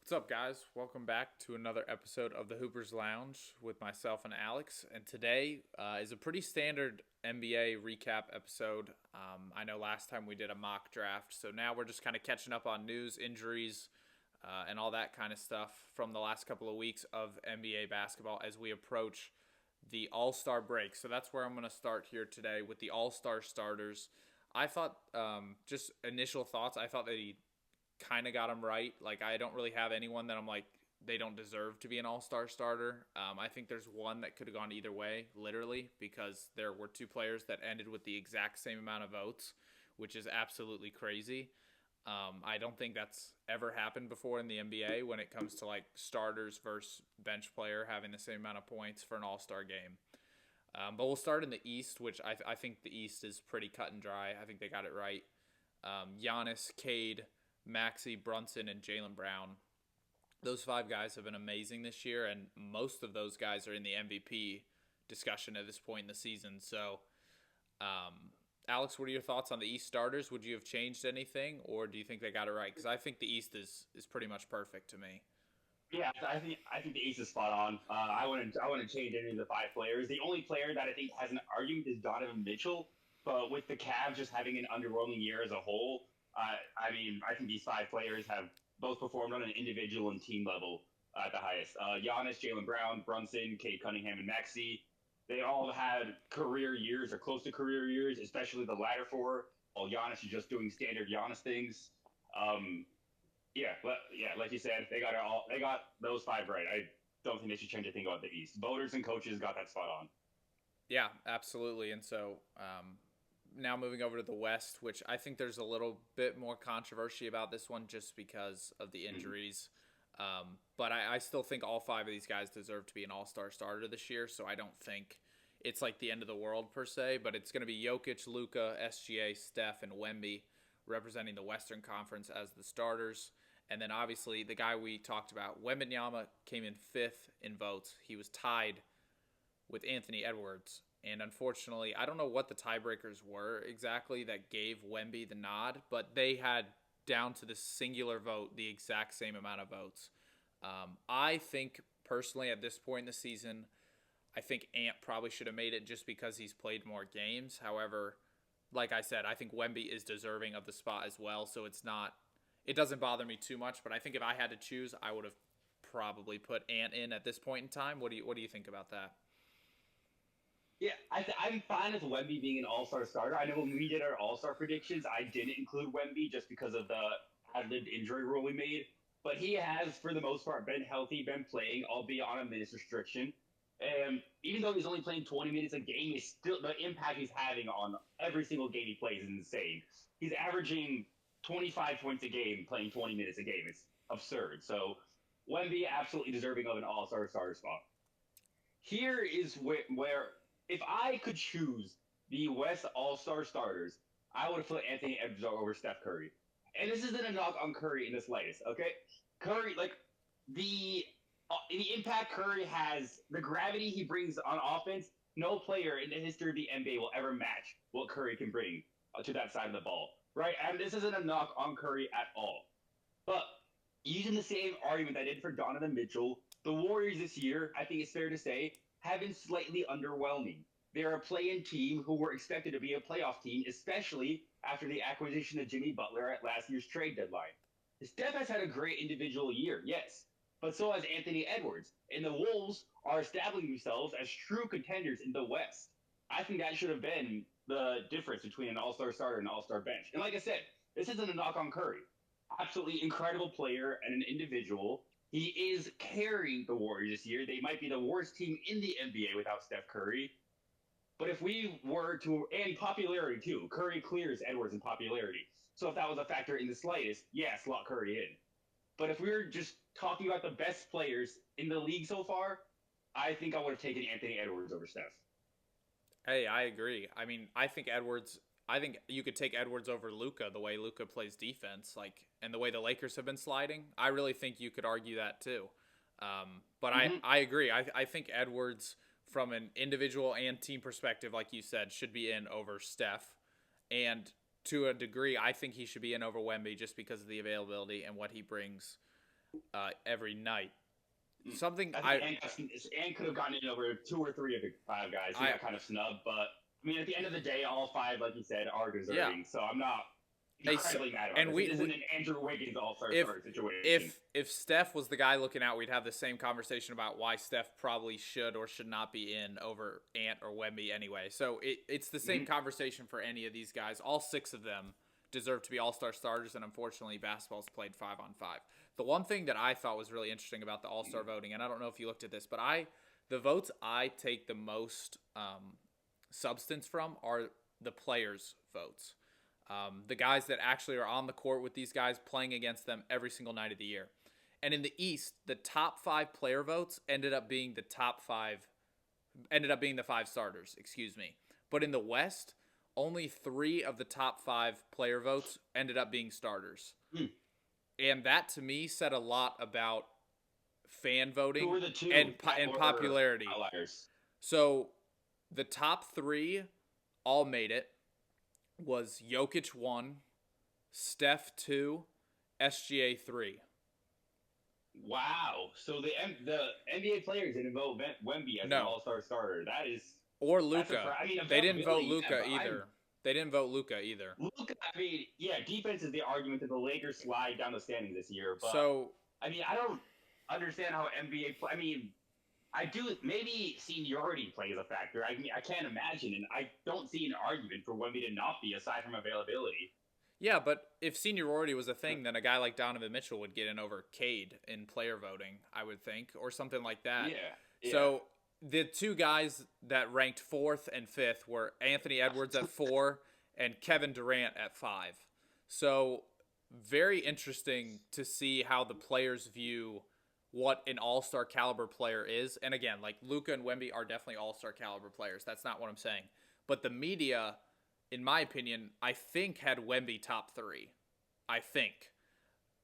What's up, guys? Welcome back to another episode of the Hoopers Lounge with myself and Alex. And today is a pretty standard NBA recap episode. I know last time we did a mock draft, so now we're just kind of catching up on news, injuries, and all that kind of stuff from the last couple of weeks of NBA basketball as we approach the All-Star break. So that's where I'm going to start here today with the All-Star starters. I thought, just initial thoughts, I thought they kind of got them right. Like, I don't really have anyone that I'm like, they don't deserve to be an all-star starter. I think there's one that could have gone either way, literally, because there were two players that ended with the exact same amount of votes, which is absolutely crazy. I don't think that's ever happened before in the NBA when it comes to like starters versus bench player having the same amount of points for an all-star game. But we'll start in the East, which I think the East is pretty cut and dry. I think they got it right. Giannis, Cade, Maxey, Brunson, and Jaylen Brown. Those five guys have been amazing this year, and most of those guys are in the MVP discussion at this point in the season. So, Alex, what are your thoughts on the East starters? Would you have changed anything, or do you think they got it right? Because I think the East is pretty much perfect to me. Yeah, I think the Ace is spot on. I wouldn't change any of the five players. The only player that I think has an argument is Donovan Mitchell, but with the Cavs just having an underwhelming year as a whole, I think these five players have both performed on an individual and team level at the highest. Giannis, Jaylen Brown, Brunson, Cade Cunningham, and Maxey. They all had career years or close to career years, especially the latter four. While Giannis is just doing standard Giannis things. Um, yeah, like you said, they got it all. They got those five right. I don't think they should change a thing about the East. Voters and coaches got that spot on. Yeah, absolutely. And so now moving over to the West, which I think there's a little bit more controversy about this one just because of the injuries. But I still think all five of these guys deserve to be an all-star starter this year, so I don't think it's like the end of the world per se, but it's going to be Jokic, Luka, SGA, Steph, and Wemby representing the Western Conference as the starters. And then obviously the guy we talked about, Wembanyama, came in fifth in votes. He was tied with Anthony Edwards. And unfortunately, I don't know what the tiebreakers were exactly that gave Wemby the nod, but they had down to the singular vote the exact same amount of votes. I think personally at this point in the season, I think Ant probably should have made it just because he's played more games. However, like I said, I think Wemby is deserving of the spot as well. So it doesn't bother me too much. But I think if I had to choose, I would have probably put Ant in at this point in time. What do you think about that? Yeah, I'm fine with Wemby being an All-Star starter. I know when we did our All-Star predictions, I didn't include Wemby just because of the ad-libbed injury rule we made. But he has, for the most part, been healthy, been playing, albeit on a minutes restriction. And even though he's only playing 20 minutes a game, he's still the impact he's having on every single game he plays is insane. He's averaging 25 points a game, playing 20 minutes a game. It's absurd. So Wemby absolutely deserving of an All-Star starter spot. Here is where if I could choose the West All Star starters, I would have put Anthony Edwards over Steph Curry. And this isn't a knock on Curry in the slightest, okay? Curry, like the impact Curry has, the gravity he brings on offense, no player in the history of the NBA will ever match what Curry can bring to that side of the ball, right? And this isn't a knock on Curry at all. But using the same argument I did for Donovan Mitchell, the Warriors this year, I think it's fair to say, have been slightly underwhelming. They're a play-in team who were expected to be a playoff team, especially after the acquisition of Jimmy Butler at last year's trade deadline. Steph has had a great individual year, yes, but so has Anthony Edwards, and the Wolves are establishing themselves as true contenders in the West. I think that should have been the difference between an All-Star starter and an All-Star bench. And like I said, this isn't a knock on Curry. Absolutely incredible player and an individual. He is carrying the Warriors this year. They might be the worst team in the NBA without Steph Curry. But if we were to, and popularity too, Curry clears Edwards in popularity. So if that was a factor in the slightest, yeah, slot Curry in. But if we were just talking about the best players in the league so far, I think I would have taken Anthony Edwards over Steph. Hey, I agree. I mean, I think you could take Edwards over Luka the way Luka plays defense, like, and the way the Lakers have been sliding. I really think you could argue that too. But Mm-hmm. I agree. I think Edwards, from an individual and team perspective, like you said, should be in over Steph. And to a degree, I think he should be in over Wemby just because of the availability and what he brings. every night. Something I think Ant could have gotten in over 2 or 3 of the 5 guys. He got kind of snubbed, but I mean, at the end of the day, all 5, like you said, are yeah. deserving. So I'm not incredibly mad about and this. It isn't an Andrew Wiggins all-star starter situation. If Steph was the guy looking out, we'd have the same conversation about why Steph probably should or should not be in over Ant or Wemby anyway. So it's the same conversation for any of these guys. All 6 of them deserve to be all-star starters, and unfortunately, basketball's played 5-on-5. The one thing that I thought was really interesting about the all-star voting, and I don't know if you looked at this, but the votes I take the most substance from are the players' votes. The guys that actually are on the court with these guys, playing against them every single night of the year. And in the East, the top 5 player votes ended up being the 5 starters, excuse me. But in the West, only 3 of the top 5 player votes ended up being starters. And that, to me, said a lot about fan voting Who were the 2 and popularity. Outliers? So the top 3 all made it. Was Jokic 1, Steph 2, SGA 3. Wow. So the NBA players didn't vote Wemby as an all-star starter. That is... Or Luka. I mean, they didn't vote Luka either. They didn't vote Luka either. Luka, I mean, yeah, defense is the argument that the Lakers slide down the standings this year. But, I mean, I don't understand how NBA... I mean... I do. Maybe seniority plays a factor. I mean, I can't imagine, and I don't see an argument for Wemby to not be, aside from availability. Yeah, but if seniority was a thing, then a guy like Donovan Mitchell would get in over Cade in player voting, I would think, or something like that. Yeah. So the 2 guys that ranked 4th and 5th were Anthony Edwards at 4 and Kevin Durant at 5. So very interesting to see how the players view what an all-star caliber player is. And again, like Luka and Wemby are definitely all-star caliber players. That's not what I'm saying. But the media, in my opinion, I think had Wemby top 3. I think.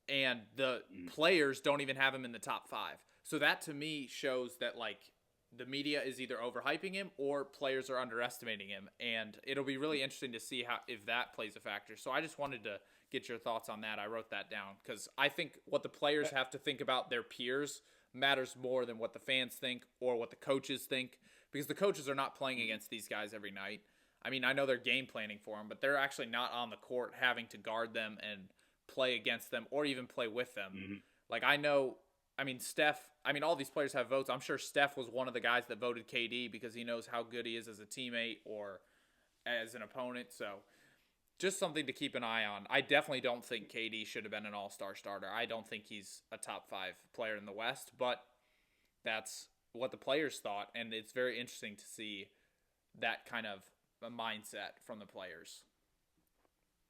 And the players don't even have him in the top 5. So that to me shows that like the media is either overhyping him or players are underestimating him. And it'll be really interesting to see if that plays a factor. So I just wanted to get your thoughts on that. I wrote that down because I think what the players have to think about their peers matters more than what the fans think or what the coaches think, because the coaches are not playing against these guys every night. I mean, I know they're game planning for them, but they're actually not on the court having to guard them and play against them or even play with them. Like Steph, all these players have votes. I'm sure Steph was one of the guys that voted KD because he knows how good he is as a teammate or as an opponent. So just something to keep an eye on. I definitely don't think KD should have been an all-star starter. I don't think he's a top 5 player in the West, but that's what the players thought, and it's very interesting to see that kind of a mindset from the players.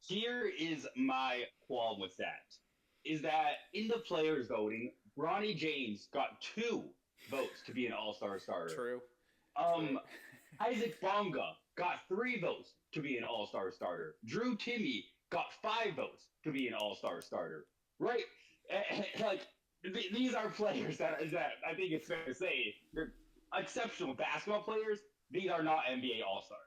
Here is my qualm with that, is that in the players voting, Bronny James got 2 votes to be an all-star starter. True. Isaac Bonga got 3 votes to be an all-star starter. Drew Timme got 5 votes to be an all-star starter. Right? Like, these are players that I think it's fair to say they're exceptional basketball players. These are not NBA all-stars.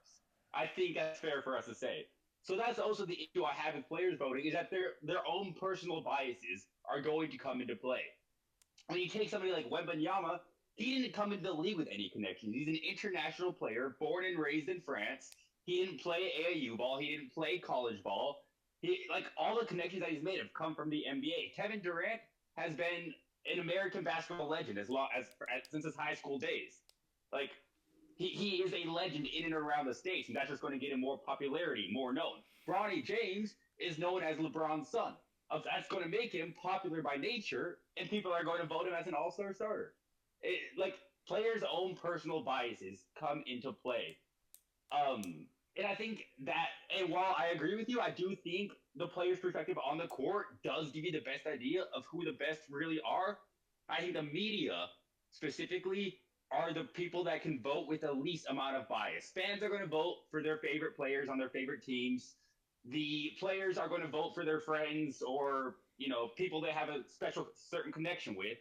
I think that's fair for us to say. So that's also the issue I have with players voting, is that their own personal biases are going to come into play. When you take somebody like Wembanyama, he didn't come into the league with any connections. He's an international player, born and raised in France. He didn't play AAU ball. He didn't play college ball. All the connections that he's made have come from the NBA. Kevin Durant has been an American basketball legend since his high school days. Like, he is a legend in and around the States, and that's just going to get him more popularity, more known. Bronny James is known as LeBron's son. That's going to make him popular by nature, and people are going to vote him as an all-star starter. Players' own personal biases come into play. And I think that, and while I agree with you, I do think the player's perspective on the court does give you the best idea of who the best really are. I think the media, specifically, are the people that can vote with the least amount of bias. Fans are going to vote for their favorite players on their favorite teams. The players are going to vote for their friends or, people they have a certain connection with.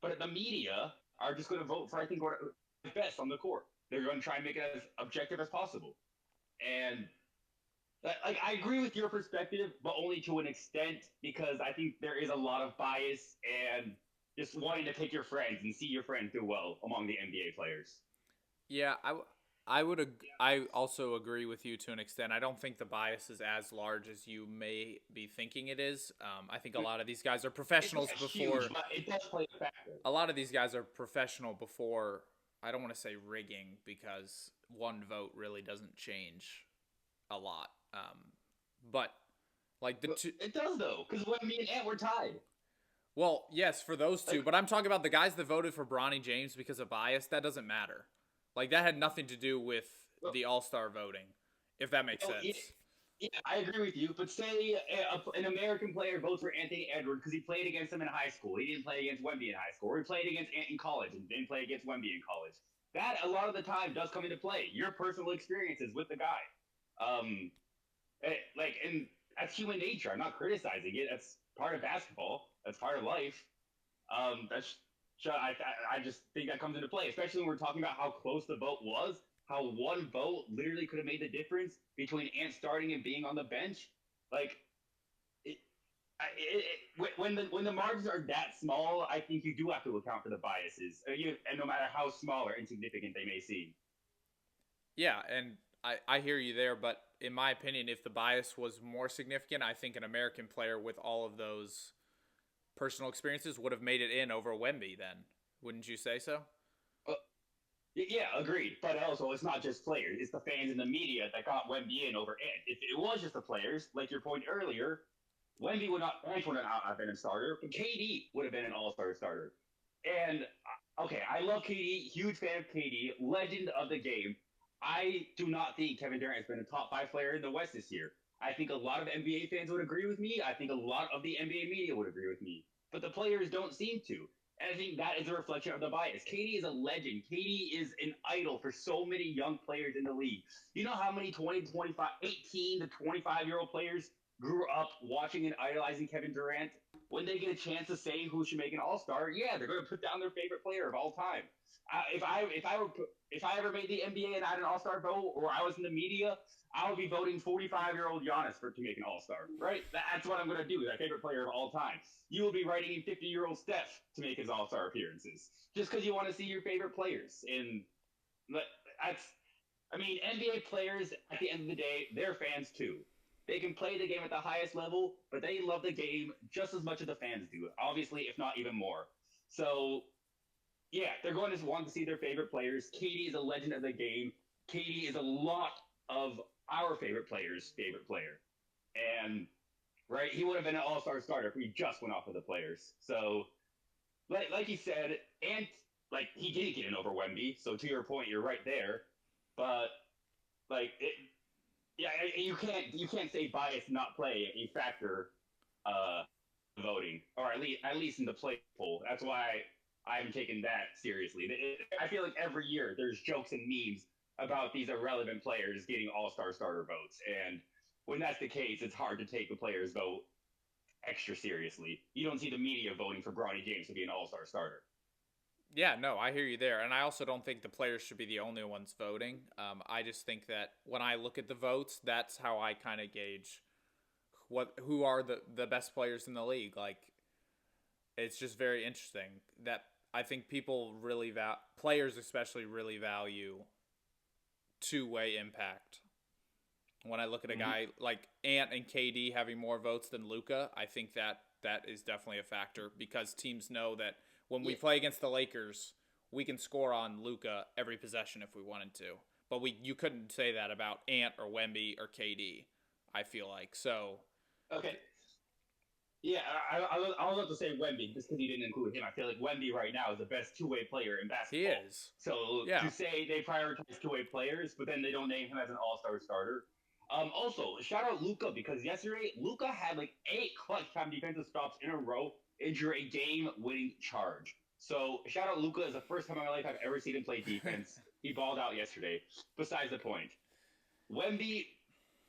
But the media are just going to vote for, I think, what is best on the court. They're going to try and make it as objective as possible. And Like I agree with your perspective, but only to an extent because I think there is a lot of bias and just wanting to pick your friends and see your friends do well among the NBA players. Yeah, I would I also agree with you to an extent. I don't think the bias is as large as you may be thinking it is. I think a lot of these guys are It's professionals not huge, before. but it does play a factor. A lot of these guys are professional before. I don't want to say rigging because one vote really doesn't change a lot. But like the But two, it does though, because when me and Ant were tied, well, yes, for those two. like But I'm talking about the guys that voted for Bronny James because of bias. That doesn't matter. Like that had nothing to do with well, the All Star voting, if that makes well, yeah, sense. yeah, I agree with you. But say an American player votes for Anthony Edwards because he played against him in high school. He didn't play against Wemby in high school, or he played against Ant in college and didn't play against Wemby in college. That a lot of the time does come into play. Your personal experiences with the guy. Um, and that's human nature. I'm not criticizing it. That's part of basketball. That's part of life. That's I just think that comes into play, especially when we're talking about how close the vote was. How one vote literally could have made the difference between Ant starting and being on the bench. Like it, when the margins are that small, I think you do have to account for the biases, and no matter how small or insignificant they may seem. Yeah, and I hear you there, but in my opinion, if the bias was more significant, I think an American player with all of those personal experiences would have made it in over Wemby then. Wouldn't you say so? Uh, Yeah, agreed. But also, it's not just players; it's the fans and the media that got Wemby in over Ant. If it was just the players, like your point earlier, Wemby would not, Ant would not have been a starter, but KD would have been an All-Star starter. And okay, I love KD, huge fan of KD, legend of the game. I do not think Kevin Durant has been a top five player in the West this year. I think a lot of NBA fans would agree with me. I think a lot of the NBA media would agree with me. But the players don't seem to. And I think that is a reflection of the bias. KD is a legend. KD is an idol for so many young players in the league. You know how many 20, 25, 18 to 25-year-old players grew up watching and idolizing Kevin Durant? When they get a chance to say who should make an All Star, yeah, they're going to put down their favorite player of all time. If I ever made the NBA and I had an All Star vote, or I was in the media, I would be voting 45-year-old Giannis to make an All Star. Right? That's what I'm going to do. My favorite player of all time. You will be writing in 50-year-old Steph to make his All Star appearances, just because you want to see your favorite players. And that's, I mean, NBA players at the end of the day, they're fans too. They can play the game at the highest level, but they love the game just as much as the fans do. Obviously, if not even more. So yeah, they're going to want to see their favorite players. KD is a legend of the game. KD is a lot of our favorite players' favorite player. And right, he would have been an all-star starter if we just went off of the players. So like you said, and like he did get in over Wemby. So to your point, you're right there. But like it, yeah, you can't say bias not play a factor uh voting, or at least in the play poll. That's why I'm taking that seriously. I feel like every year there's jokes and memes about these irrelevant players getting all-star starter votes, and when that's the case, it's hard to take the players' vote extra seriously. You don't see the media voting for Bronny James to be an all-star starter. Yeah, no, I hear you there, and I also don't think the players should be the only ones voting. I just think that when I look at the votes, that's how I kind of gauge who are the best players in the league. Like, it's just very interesting that I think people really players especially really value two-way impact. When I look at a Mm-hmm. guy like Ant and KD having more votes than Luca, I think that is definitely a factor because teams know that when we Yeah, play against the Lakers, we can score on Luca every possession if we wanted to. But you couldn't say that about Ant or Wemby or KD. I feel like so. okay. Yeah, I was about to say Wemby just because you didn't include him. I feel like Wemby right now is the best two-way player in He basketball. is. So Yeah. to say they prioritize two-way players, but then they don't name him as an all-star starter. Also, shout out Luca because yesterday Luca had like 8 clutch time defensive stops in a row into a game-winning charge. So shout out Luca is the first time in my life I've ever seen him play defense. He balled out yesterday. Besides the point, Wemby,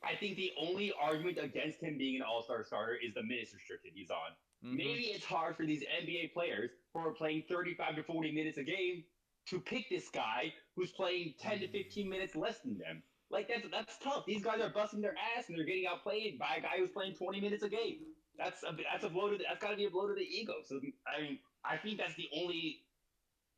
I think the only argument against him being an all-star starter is the minutes restricted he's on. Mm-hmm. Maybe it's hard for these NBA players who are playing 35 to 40 minutes a game to pick this guy who's playing 10 to 15 minutes less than them. Like that's tough. These guys are busting their ass and they're getting outplayed by a guy who's playing 20 minutes a game. That's a blow to that's got to be a blow to the ego. So I mean, I think that's the only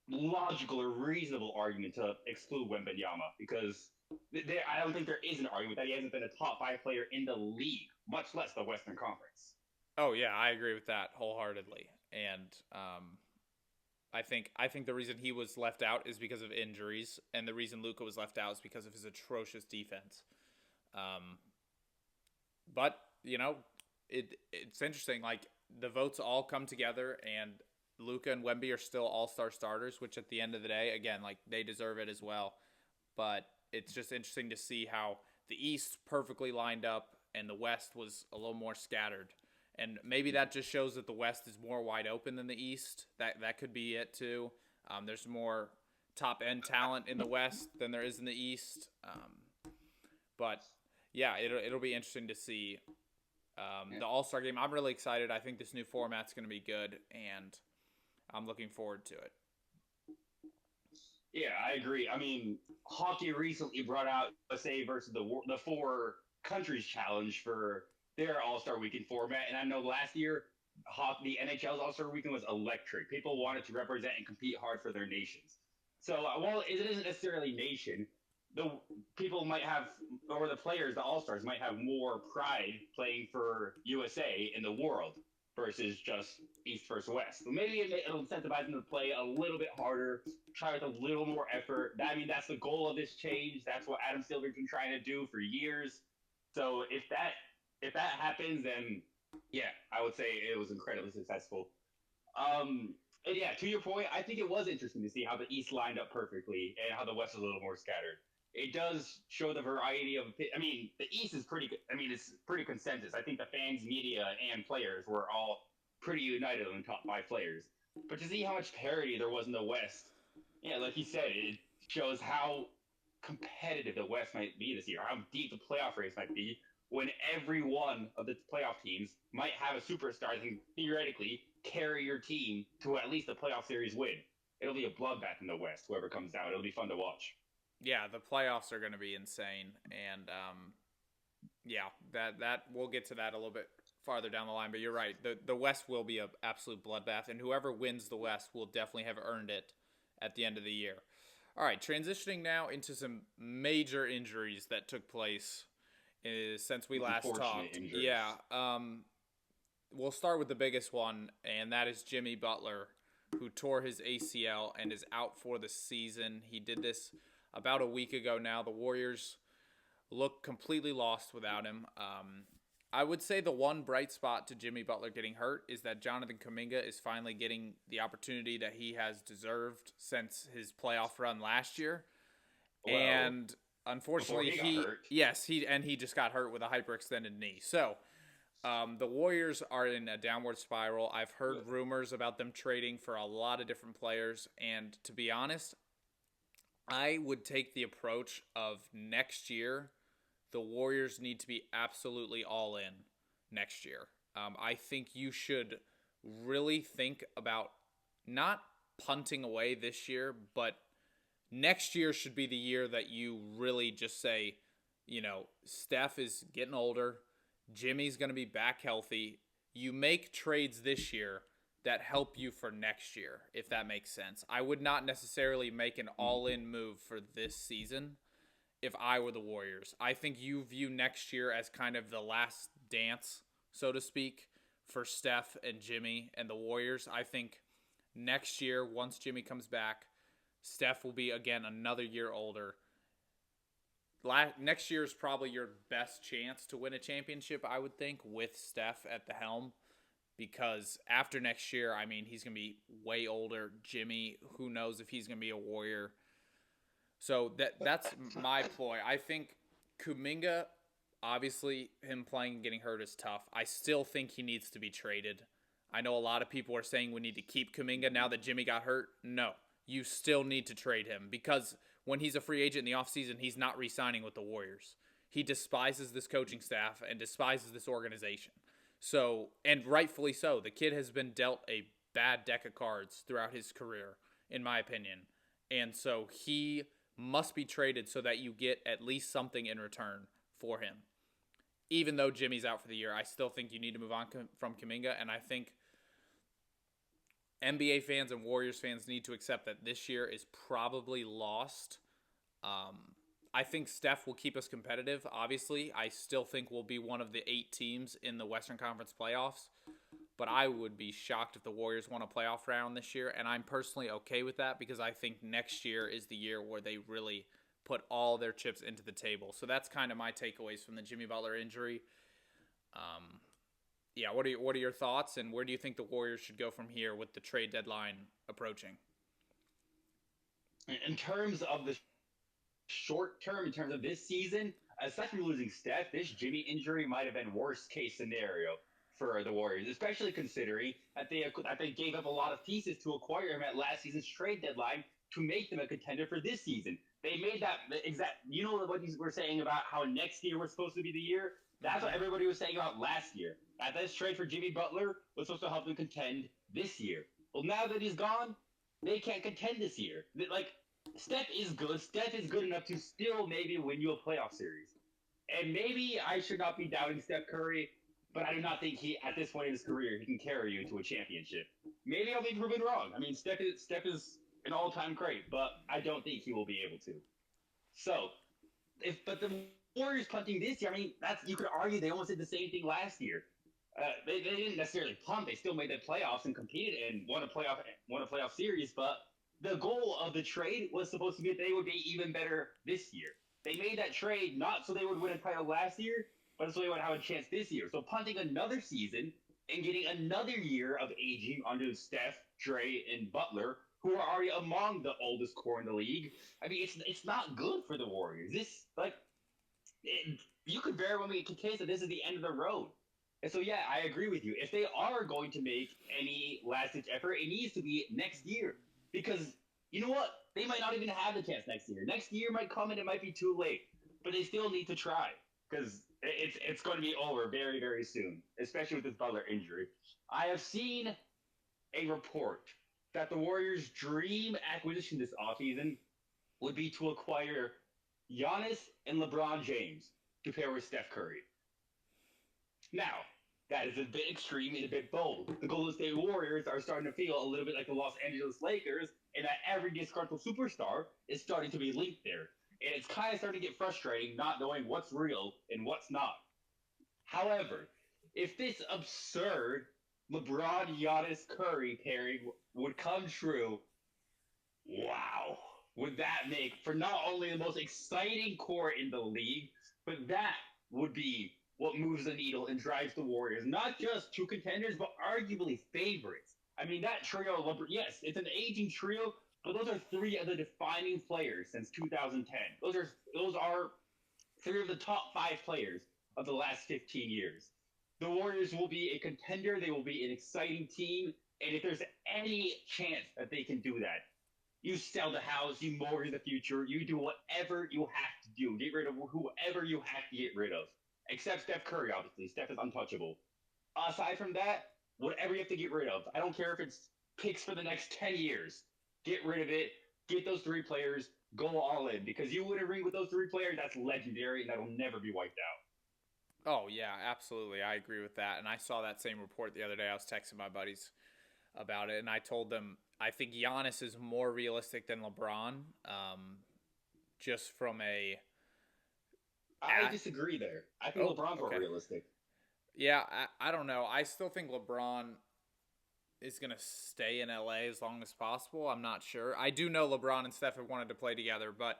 logical or reasonable argument to exclude Wembenyama because I don't think there is an argument that he hasn't been a top 5 player in the league, much less the Western Conference. Oh yeah, I agree with that wholeheartedly. And I think the reason he was left out is because of injuries, and the reason Luka was left out is because of his atrocious defense. Um, but it's interesting. Like the votes all come together, and Luka and Wemby are still all-star starters, which at the end of the day, again, like they deserve it as well. But it's just interesting to see how the East perfectly lined up and the West was a little more scattered. And maybe that just shows that the West is more wide open than the East. That could be it too. There's more top end talent in the West than there is in the East. But yeah, it'll be interesting to see the All-Star game. I'm really excited. I think this new format's going to be good, and I'm looking forward to it. Yeah, I agree. I mean, hockey recently brought out USA versus the four countries challenge for their All Star Weekend format, and I know last year the NHL's All Star Weekend was electric. People wanted to represent and compete hard for their nations. So while it isn't necessarily nation, the people might have, or the players, the All Stars might have more pride playing for USA in the world versus just East versus West. So maybe it'll incentivize them to play a little bit harder, try with a little more effort. I mean, that's the goal of this change. That's what Adam Silver's been trying to do for years. So if that happens, then yeah, I would say it was incredibly successful. And yeah, to your point, I think it was interesting to see how the East lined up perfectly and how the West was a little more scattered. It does show the variety of. I mean, the East is pretty. I mean, it's pretty consensus. I think the fans, media, and players were all pretty united on the top 5 players. But to see how much parity there was in the West, yeah, like you said, it shows how competitive the West might be this year, how deep the playoff race might be, when every one of the playoff teams might have a superstar that can theoretically carry your team to at least a playoff series win. It'll be a bloodbath in the West, whoever comes out. It'll be fun to watch. Yeah, the playoffs are going to be insane, and yeah, that we'll get to that a little bit farther down the line. But you're right, the West will be an absolute bloodbath, and whoever wins the West will definitely have earned it at the end of the year. All right, transitioning now into some major injuries that took place since we last talked. Injuries. Yeah, we'll start with the biggest one, and that is Jimmy Butler, who tore his ACL and is out for the season. He did this about a week ago now. The Warriors look completely lost without him. I would say the one bright spot to Jimmy Butler getting hurt is that Jonathan Kuminga is finally getting the opportunity that he has deserved since his playoff run last year. Well, and unfortunately, he just got hurt with a hyperextended knee. So the Warriors are in a downward spiral. I've heard rumors about them trading for a lot of different players, and to be honest, I would take the approach of next year. The Warriors need to be absolutely all in next year. I think you should really think about not punting away this year, but next year should be the year that you really just say, Steph is getting older. Jimmy's going to be back healthy. You make trades this year that help you for next year, if that makes sense. I would not necessarily make an all-in move for this season if I were the Warriors. I think you view next year as kind of the last dance, so to speak, for Steph and Jimmy and the Warriors. I think next year, once Jimmy comes back, Steph will be, again, another year older. Next year is probably your best chance to win a championship, I would think, with Steph at the helm. Because after next year, I mean, he's going to be way older. Jimmy, who knows if he's going to be a Warrior. So that's my ploy. I think Kuminga, obviously, him playing and getting hurt is tough. I still think he needs to be traded. I know a lot of people are saying we need to keep Kuminga now that Jimmy got hurt. No, you still need to trade him because when he's a free agent in the offseason, he's not re-signing with the Warriors. He despises this coaching staff and despises this organization. So, and rightfully so, the kid has been dealt a bad deck of cards throughout his career, in my opinion. And so he must be traded so that you get at least something in return for him. Even though Jimmy's out for the year, I still think you need to move on from Kuminga, and I think NBA fans and Warriors fans need to accept that this year is probably lost. I think Steph will keep us competitive, obviously. I still think we'll be one of the 8 teams in the Western Conference playoffs, but I would be shocked if the Warriors won a playoff round this year, and I'm personally okay with that because I think next year is the year where they really put all their chips into the table. So that's kind of my takeaways from the Jimmy Butler injury. Yeah, what are your thoughts, and where do you think the Warriors should go from here with the trade deadline approaching? In terms of the short term, in terms of this season, aside from losing Steph, this Jimmy injury might have been worst case scenario for the Warriors, especially considering that they gave up a lot of pieces to acquire him at last season's trade deadline to make them a contender for this season. They made that exact. You know what you were saying about how next year was supposed to be the year. That's what everybody was saying about last year. That this trade for Jimmy Butler was supposed to help them contend this year. Well, now that he's gone, they can't contend this year. Like, Steph is good. Steph is good enough to still maybe win you a playoff series. And maybe I should not be doubting Steph Curry, but I do not think at this point in his career, he can carry you to a championship. Maybe I'll be proven wrong. I mean, Steph is an all-time great, but I don't think he will be able to. So, but the Warriors punting this year, I mean, you could argue they almost did the same thing last year. They didn't necessarily punt; they still made the playoffs and competed and won a playoff series. But the goal of the trade was supposed to be that they would be even better this year. They made that trade not so they would win a title last year, but so they would have a chance this year. So punting another season and getting another year of aging under Steph, Dre, and Butler, who are already among the oldest core in the league. I mean, it's not good for the Warriors. You could very well make a case that this is the end of the road. And so, yeah, I agree with you. If they are going to make any last-ditch effort, it needs to be next year. Because, you know what? They might not even have the chance next year. Next year might come and it might be too late. But they still need to try. Because it's going to be over very, very soon. Especially with this Butler injury. I have seen a report that the Warriors' dream acquisition this offseason would be to acquire Giannis and LeBron James to pair with Steph Curry. Now, that is a bit extreme and a bit bold. The Golden State Warriors are starting to feel a little bit like the Los Angeles Lakers, and that every disgruntled superstar is starting to be linked there. And it's kind of starting to get frustrating not knowing what's real and what's not. However, if this absurd LeBron Giannis Curry pairing would come true, wow, would that make for not only the most exciting core in the league, but that would be what moves the needle and drives the Warriors, not just to contenders, but arguably favorites. I mean, that trio, yes, it's an aging trio, but those are 3 of the defining players since 2010. Those are 3 of the top 5 players of the last 15 years. The Warriors will be a contender. They will be an exciting team. And if there's any chance that they can do that, you sell the house, you mortgage the future, you do whatever you have to do. Get rid of whoever you have to get rid of. Except Steph Curry, obviously. Steph is untouchable. Aside from that, whatever you have to get rid of. I don't care if it's picks for the next 10 years. Get rid of it. Get those 3 players. Go all in. Because you win a ring with those 3 players, that's legendary, and that'll never be wiped out. Oh, yeah, absolutely. I agree with that. And I saw that same report the other day. I was texting my buddies about it, and I told them I think Giannis is more realistic than LeBron, just from a... I disagree there. I think LeBron's more realistic. Yeah, I don't know. I still think LeBron is going to stay in LA as long as possible. I'm not sure. I do know LeBron and Steph have wanted to play together, but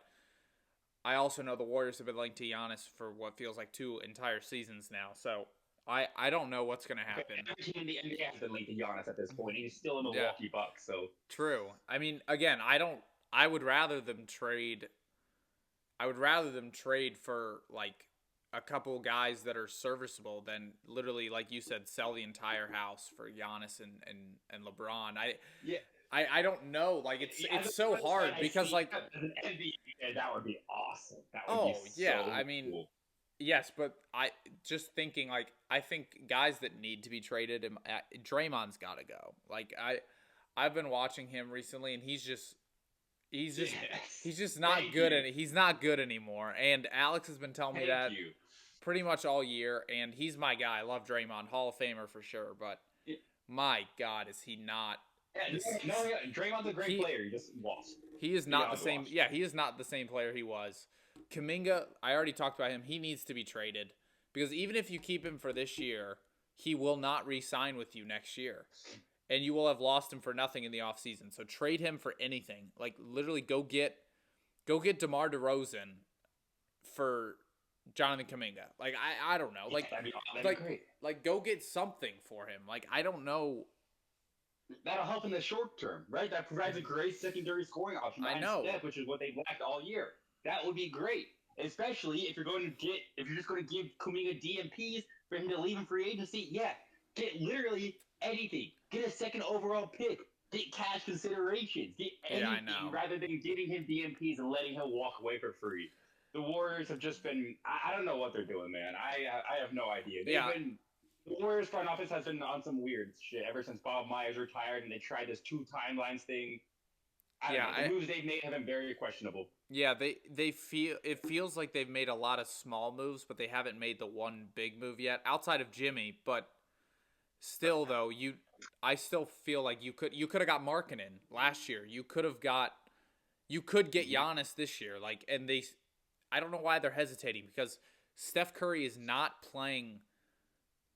I also know the Warriors have been linked to Giannis for what feels like 2 entire seasons now. So I don't know what's going to happen. Every team in the NBA has been linked to Giannis at this point. He's still in Milwaukee Bucks. So true. I mean, again, I would rather them trade. I would rather them trade for like a couple guys that are serviceable than literally, like you said, sell the entire house for Giannis and LeBron. I don't know. Like it's so hard because like an NBA, that would be awesome. That would be so I mean, cool. Yes, but I just thinking like I think guys that need to be traded. Draymond's got to go. Like I've been watching him recently, and he's just He's just Yes. he's just not Thank good, you. and he's not good anymore. And Alex has been telling me Thank that you. pretty much all year, and he's my guy. I love Draymond, Hall of Famer for sure, but Yeah, my God, is he not this? no, yeah, Draymond's a great He player. He just washed. he is not the Beyond same. washed. Yeah, he is not the same player he was. Kaminga, I already talked about him. He needs to be traded because even if you keep him for this year, he will not re-sign with you next year. And you will have lost him for nothing in the offseason. So trade him for anything. Like literally go get DeMar DeRozan for Jonathan Kaminga. Like I don't know. Yeah, that'd be Like great. like go get something for him. Like I don't know. That'll help in the short term, right? That provides a great secondary scoring option I behind know. Steph, which is what they've lacked all year. That would be great, especially if you're just going to give Kuminga DMPs for him to leave in free agency. Yeah, get literally anything. Get a second overall pick. Get cash considerations. Get Yeah, I anything know. rather than giving him DMPs and letting him walk away for free. The Warriors have just been. I don't know what they're doing, man. I have no idea. They've Yeah. been the Warriors front office has been on some weird shit ever since Bob Myers retired, and they tried this two timelines thing. I don't Yeah, know. The moves they've made have been very questionable. yeah, they feel it feels like they've made a lot of small moves, but they haven't made the one big move yet outside of Jimmy, but still though, I still feel like you could have got Markkanen last year. You could get Mm-hmm. Giannis this year. Like and they I don't know why they're hesitating because Steph Curry is not playing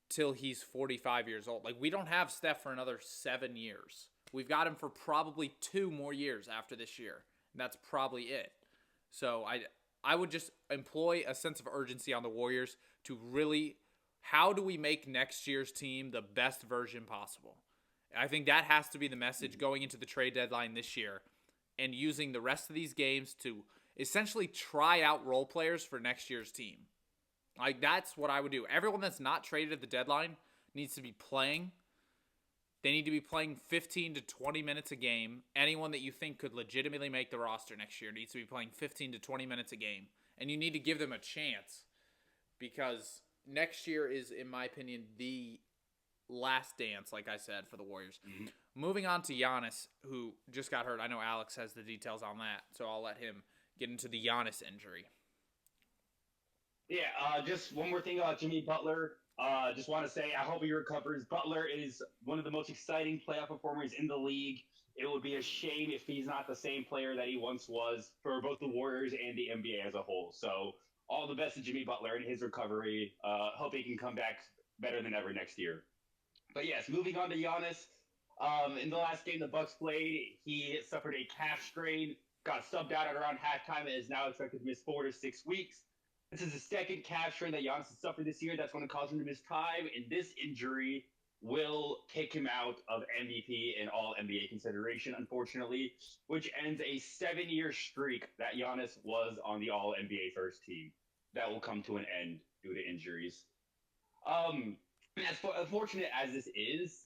till he's 45 years old. Like we don't have Steph for another 7 years. We've got him for probably 2 more years after this year. And that's probably it. So I would just employ a sense of urgency on the Warriors to really how do we make next year's team the best version possible? I think that has to be the message going into the trade deadline this year and using the rest of these games to essentially try out role players for next year's team. Like that's what I would do. Everyone that's not traded at the deadline needs to be playing. They need to be playing 15 to 20 minutes a game. Anyone that you think could legitimately make the roster next year needs to be playing 15 to 20 minutes a game. And you need to give them a chance because next year is, in my opinion, the last dance, like I said, for the Warriors. Mm-hmm. Moving on to Giannis, who just got hurt. I know Alex has the details on that, so I'll let him get into the Giannis injury. Yeah, just one more thing about Jimmy Butler. Just want to say I hope he recovers. Butler is one of the most exciting playoff performers in the league. It would be a shame if he's not the same player that he once was for both the Warriors and the NBA as a whole. So all the best to Jimmy Butler in his recovery. Hope he can come back better than ever next year. But yes, moving on to Giannis. In the last game the Bucks played, he suffered a calf strain, got subbed out at around halftime, and is now expected to miss 4 to 6 weeks. This is the second calf strain that Giannis has suffered this year. That's going to cause him to miss time, and this injury will kick him out of MVP and All NBA consideration, unfortunately, which ends a 7-year streak that Giannis was on the All NBA first team. That will come to an end due to injuries. As unfortunate as this is,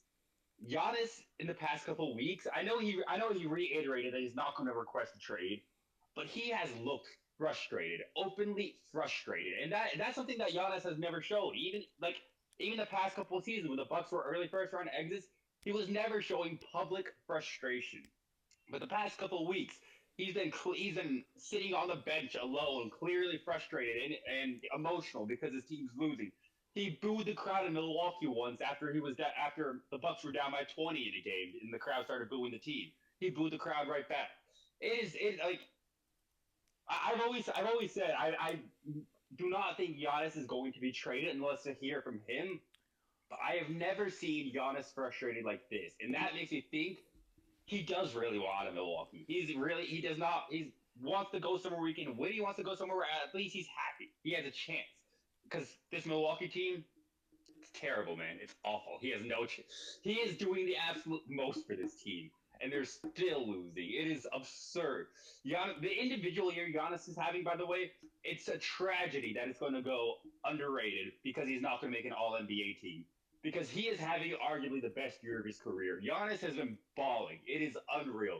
Giannis in the past couple of weeks, I know he reiterated that he's not going to request a trade, but he has looked frustrated, openly frustrated, and that's something that Giannis has never showed. Even the past couple of seasons when the Bucks were early first round exits, he was never showing public frustration. But the past couple of weeks, he's been sitting on the bench alone, clearly frustrated and emotional because his team's losing. He booed the crowd in Milwaukee once after the Bucks were down by 20 in a game, and the crowd started booing the team. He booed the crowd right back. I've always said I do not think Giannis is going to be traded unless I hear from him. But I have never seen Giannis frustrated like this, and that makes me think he does really want out of Milwaukee. He does not he wants to go somewhere where he can win. He wants to go somewhere where at least he's happy. He has a chance. Because this Milwaukee team, it's terrible, man. It's awful. He has no chance. He is doing the absolute most for this team, and they're still losing. It is absurd. The individual year Giannis is having, by the way, it's a tragedy that it's going to go underrated because he's not going to make an All NBA team. Because he is having arguably the best year of his career. Giannis has been balling. It is unreal.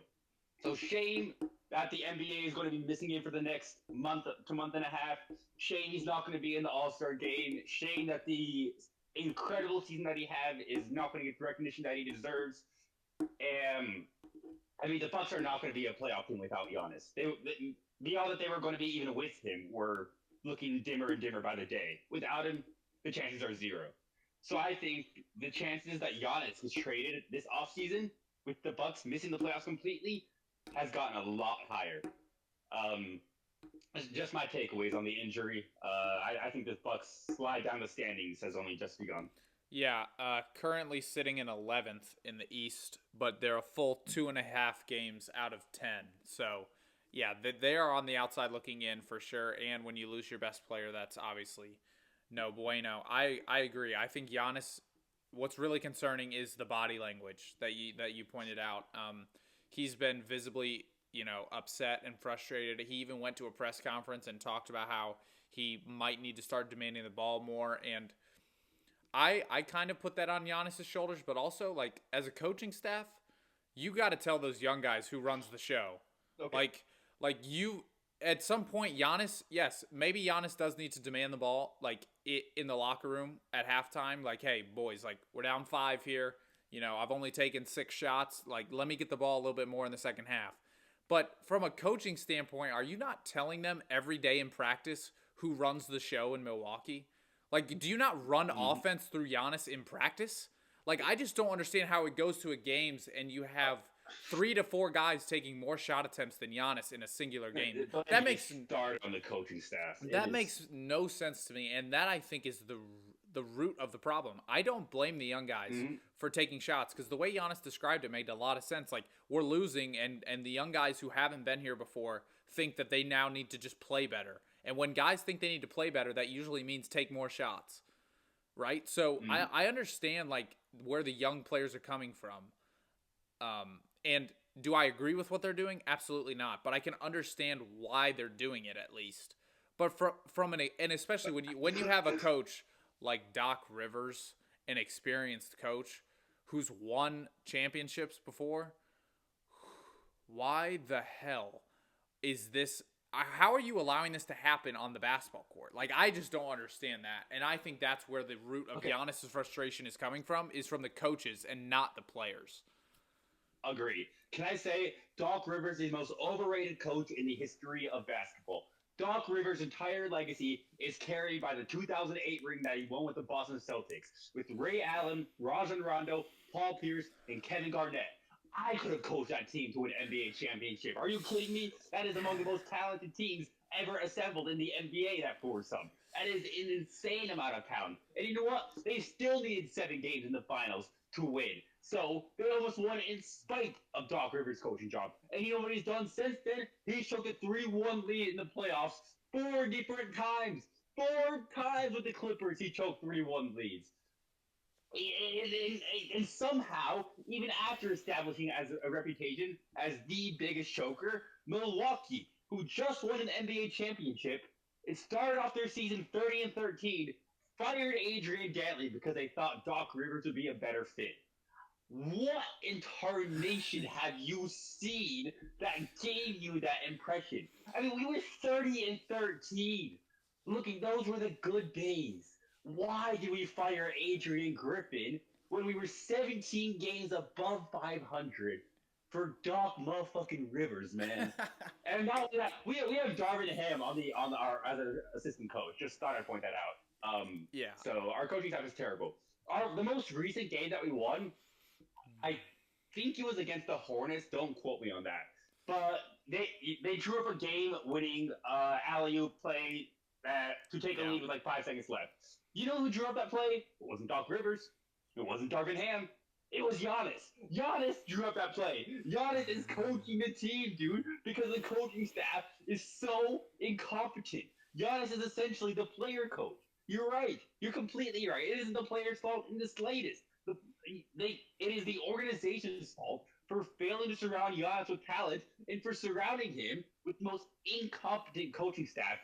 So shame that the NBA is going to be missing him for the next month to month and a half. Shame he's not going to be in the All-Star game. Shame that the incredible season that he had is not going to get the recognition that he deserves. And I mean, the Bucks are not going to be a playoff team without Giannis. The odds that they were going to be even with him were looking dimmer and dimmer by the day. Without him, the chances are zero. So I think the chances that Giannis was traded this offseason with the Bucks missing the playoffs completely has gotten a lot higher. Um, just my takeaways on the injury. I think the Bucks slide down the standings has only just begun. Yeah, currently sitting in 11th in the East, but they're a full 2.5 games out of 10. So, yeah, they are on the outside looking in for sure. And when you lose your best player, that's obviously no bueno. I agree. I think Giannis. What's really concerning is the body language that you pointed out. He's been visibly, upset and frustrated. He even went to a press conference and talked about how he might need to start demanding the ball more. And I kind of put that on Giannis's shoulders, but also like as a coaching staff, you got to tell those young guys who runs the show. Okay. Like you at some point, Giannis, yes, maybe Giannis does need to demand the ball, like in the locker room at halftime. Like, hey, boys, like we're down 5 here. I've only taken 6 shots. Like, let me get the ball a little bit more in the second half. But from a coaching standpoint, are you not telling them every day in practice who runs the show in Milwaukee? Like, do you not run offense through Giannis in practice? Like, I just don't understand how it goes to a games and you have 3 to 4 guys taking more shot attempts than Giannis in a singular game. That makes start on the coaching staff. makes no sense to me, and that I think is the root of the problem. I don't blame the young guys for taking shots because the way Giannis described it made a lot of sense. Like, we're losing, and the young guys who haven't been here before think that they now need to just play better. And when guys think they need to play better, that usually means take more shots, right? So I understand like where the young players are coming from. And do I agree with what they're doing? Absolutely not. But I can understand why they're doing it at least. But and especially when you have a coach like Doc Rivers, an experienced coach who's won championships before, why the hell is this? How are you allowing this to happen on the basketball court? Like, I just don't understand that. And I think that's where the root of Giannis' frustration is coming from, is from the coaches and not the players. Agreed. Can I say Doc Rivers is the most overrated coach in the history of basketball? Doc Rivers' entire legacy is carried by the 2008 ring that he won with the Boston Celtics, with Ray Allen, Rajon Rondo, Paul Pierce, and Kevin Garnett. I could have coached that team to an NBA championship. Are you kidding me? That is among the most talented teams ever assembled in the NBA, that foursome. That is an insane amount of talent. And you know what? They still needed 7 games in the finals to win. So they almost won in spite of Doc Rivers' coaching job. And you know what he's done since then? He took a 3-1 lead in the playoffs 4 different times. 4 times with the Clippers, he choked 3-1 leads. And somehow, even after establishing as a reputation as the biggest choker, Milwaukee, who just won an NBA championship, it started off their season 30-13, fired Adrian Dantley because they thought Doc Rivers would be a better fit. What incarnation have you seen that gave you that impression? I mean, we were 30-13. Looking, those were the good days. Why did we fire Adrian Griffin when we were 17 games above 500 for Doc motherfucking Rivers, man? And not only that, we have Darvin Ham on our as an assistant coach. Just thought I'd point that out. Yeah. So our coaching staff is terrible. The most recent game that we won, I think it was against the Hornets. Don't quote me on that. But they drew up a game-winning alley-oop play to take a lead with like 5 seconds left. You know who drew up that play? It wasn't Doc Rivers. It wasn't Darvin Ham. It was Giannis. Giannis drew up that play. Giannis is coaching the team, dude, because the coaching staff is so incompetent. Giannis is essentially the player coach. You're right. You're completely right. It isn't the player's fault in the slightest. It is the organization's fault for failing to surround Giannis with talent and for surrounding him with the most incompetent coaching staff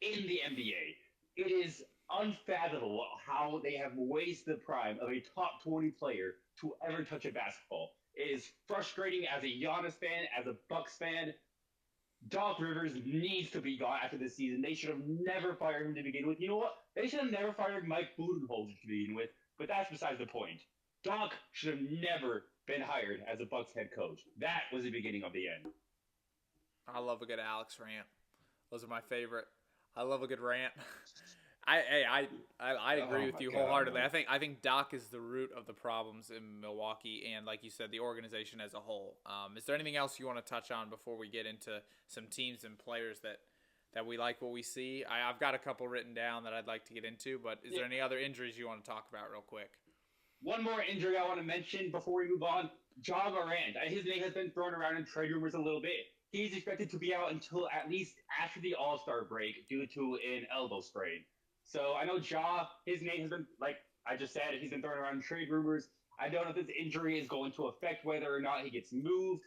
in the NBA. It is unfathomable how they have wasted the prime of a top 20 player to ever touch a basketball. It is frustrating as a Giannis fan, as a Bucks fan. Doc Rivers needs to be gone after this season. They should have never fired him to begin with. You know what? They should have never fired Mike Budenholzer to begin with, but that's besides the point. Doc should have never been hired as a Bucks head coach. That was the beginning of the end. I love a good Alex rant. Those are my favorite. I love a good rant. I agree Oh with my you God, wholeheartedly. man. I think Doc is the root of the problems in Milwaukee, and like you said, the organization as a whole. Is there anything else you want to touch on before we get into some teams and players that we like what we see? I've got a couple written down that I'd like to get into, but is there any other injuries you want to talk about real quick? One more injury I want to mention before we move on. Ja Morant. His name has been thrown around in trade rumors a little bit. He's expected to be out until at least after the All-Star break due to an elbow sprain. So I know Ja, his name has been, like I just said, he's been thrown around in trade rumors. I don't know if this injury is going to affect whether or not he gets moved.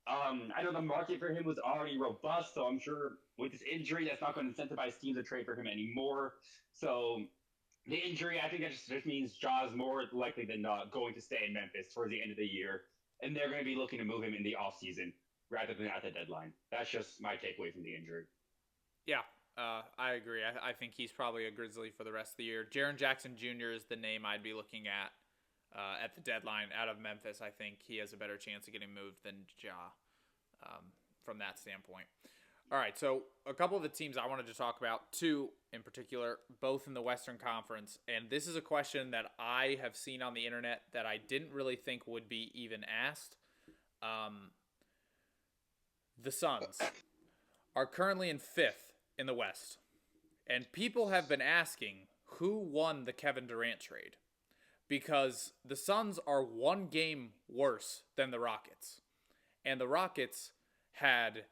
I know the market for him was already robust, so I'm sure with this injury, that's not going to incentivize teams to trade for him anymore. So the injury, I think that just means Ja's more likely than not going to stay in Memphis towards the end of the year, and they're going to be looking to move him in the offseason rather than at the deadline. That's just my takeaway from the injury. Yeah, I agree. I think he's probably a Grizzly for the rest of the year. Jaren Jackson Jr. is the name I'd be looking at the deadline out of Memphis. I think he has a better chance of getting moved than Ja from that standpoint. All right, so a couple of the teams I wanted to talk about, two in particular, both in the Western Conference, and this is a question that I have seen on the internet that I didn't really think would be even asked. The Suns are currently in fifth in the West, and people have been asking who won the Kevin Durant trade because the Suns are one game worse than the Rockets, and the Rockets had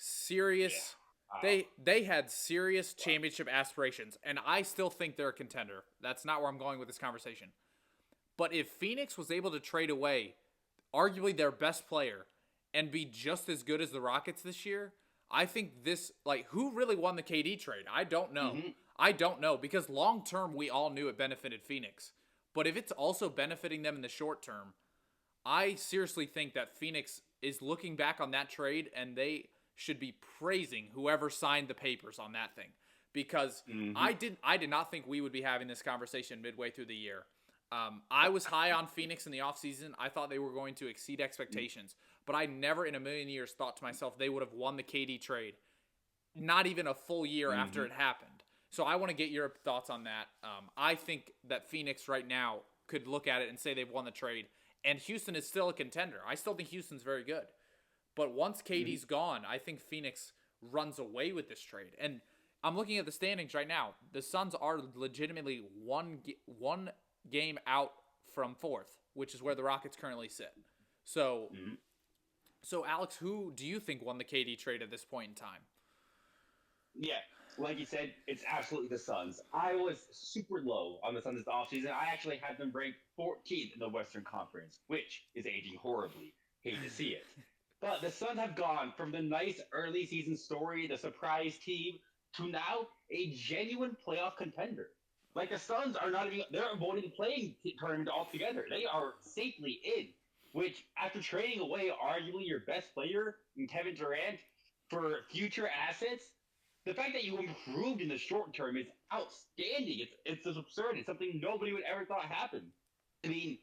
serious they had serious championship aspirations, and I still think they're a contender. That's not where I'm going with this conversation. But if Phoenix was able to trade away arguably their best player and be just as good as the Rockets this year, I think this, like, who really won the KD trade? I don't know. Mm-hmm. I don't know, because long term we all knew it benefited Phoenix. But if it's also benefiting them in the short term, I seriously think that Phoenix is looking back on that trade and they should be praising whoever signed the papers on that thing, because I did not think we would be having this conversation midway through the year. I was high on Phoenix in the offseason. I thought they were going to exceed expectations, but I never in a million years thought to myself they would have won the KD trade, not even a full year after it happened. So I want to get your thoughts on that. I think that Phoenix right now could look at it and say they've won the trade, and Houston is still a contender. I still think Houston's very good. But once KD's gone, I think Phoenix runs away with this trade. And I'm looking at the standings right now. The Suns are legitimately one game out from fourth, which is where the Rockets currently sit. So, so Alex, who do you think won the KD trade at this point in time? Yeah, like you said, it's absolutely the Suns. I was super low on the Suns this offseason. I actually had them ranked 14th in the Western Conference, which is aging horribly. Hate to see it. But the Suns have gone from the nice early season story, the surprise team, to now a genuine playoff contender. Like, the Suns are not even, they're avoiding the playing tournament altogether. They are safely in, which, after trading away arguably your best player in Kevin Durant for future assets, the fact that you improved in the short term is outstanding. It's just absurd. It's something nobody would ever thought happened. I mean,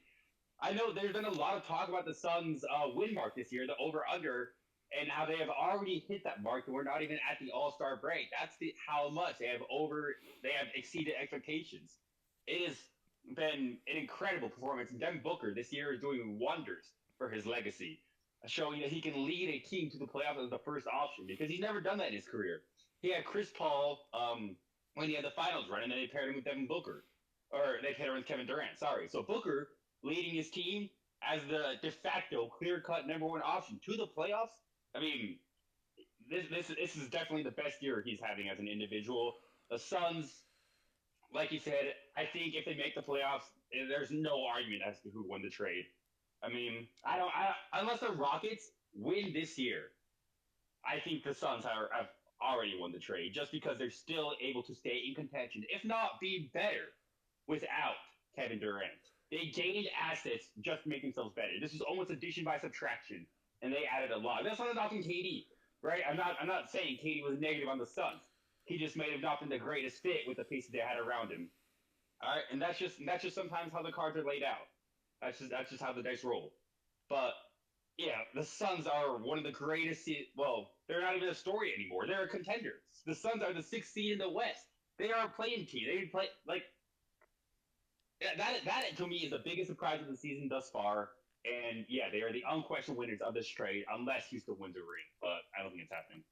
I know there's been a lot of talk about the Suns' win mark this year, the over/under, and how they have already hit that mark, and we're not even at the All-Star break. That's how much they have exceeded expectations. It has been an incredible performance. Devin Booker this year is doing wonders for his legacy, showing that he can lead a team to the playoffs as the first option, because he's never done that in his career. He had Chris Paul when he had the finals run, and then they paired him with Devin Booker, or they paired him with Kevin Durant. Sorry, so Booker leading his team as the de facto clear-cut number one option to the playoffs. I mean, this is definitely the best year he's having as an individual. The Suns, like you said, I think if they make the playoffs, there's no argument as to who won the trade. I mean, unless the Rockets win this year, I think the Suns have already won the trade, just because they're still able to stay in contention, if not be better, without Kevin Durant. They gained assets just to make themselves better. This is almost addition by subtraction, and they added a lot. That's not knocking KD, right? I'm not saying KD was negative on the Suns. He just may have not been the greatest fit with the pieces they had around him. All right, and that's just sometimes how the cards are laid out. That's just how the dice roll. But yeah, the Suns are one of the greatest. Well, they're not even a story anymore. They're a contender. The Suns are the sixth seed in the West. They are a playing team. They play like that to me is the biggest surprise of the season thus far. And yeah, they are the unquestioned winners of this trade, unless Houston wins a ring. But I don't think it's happening.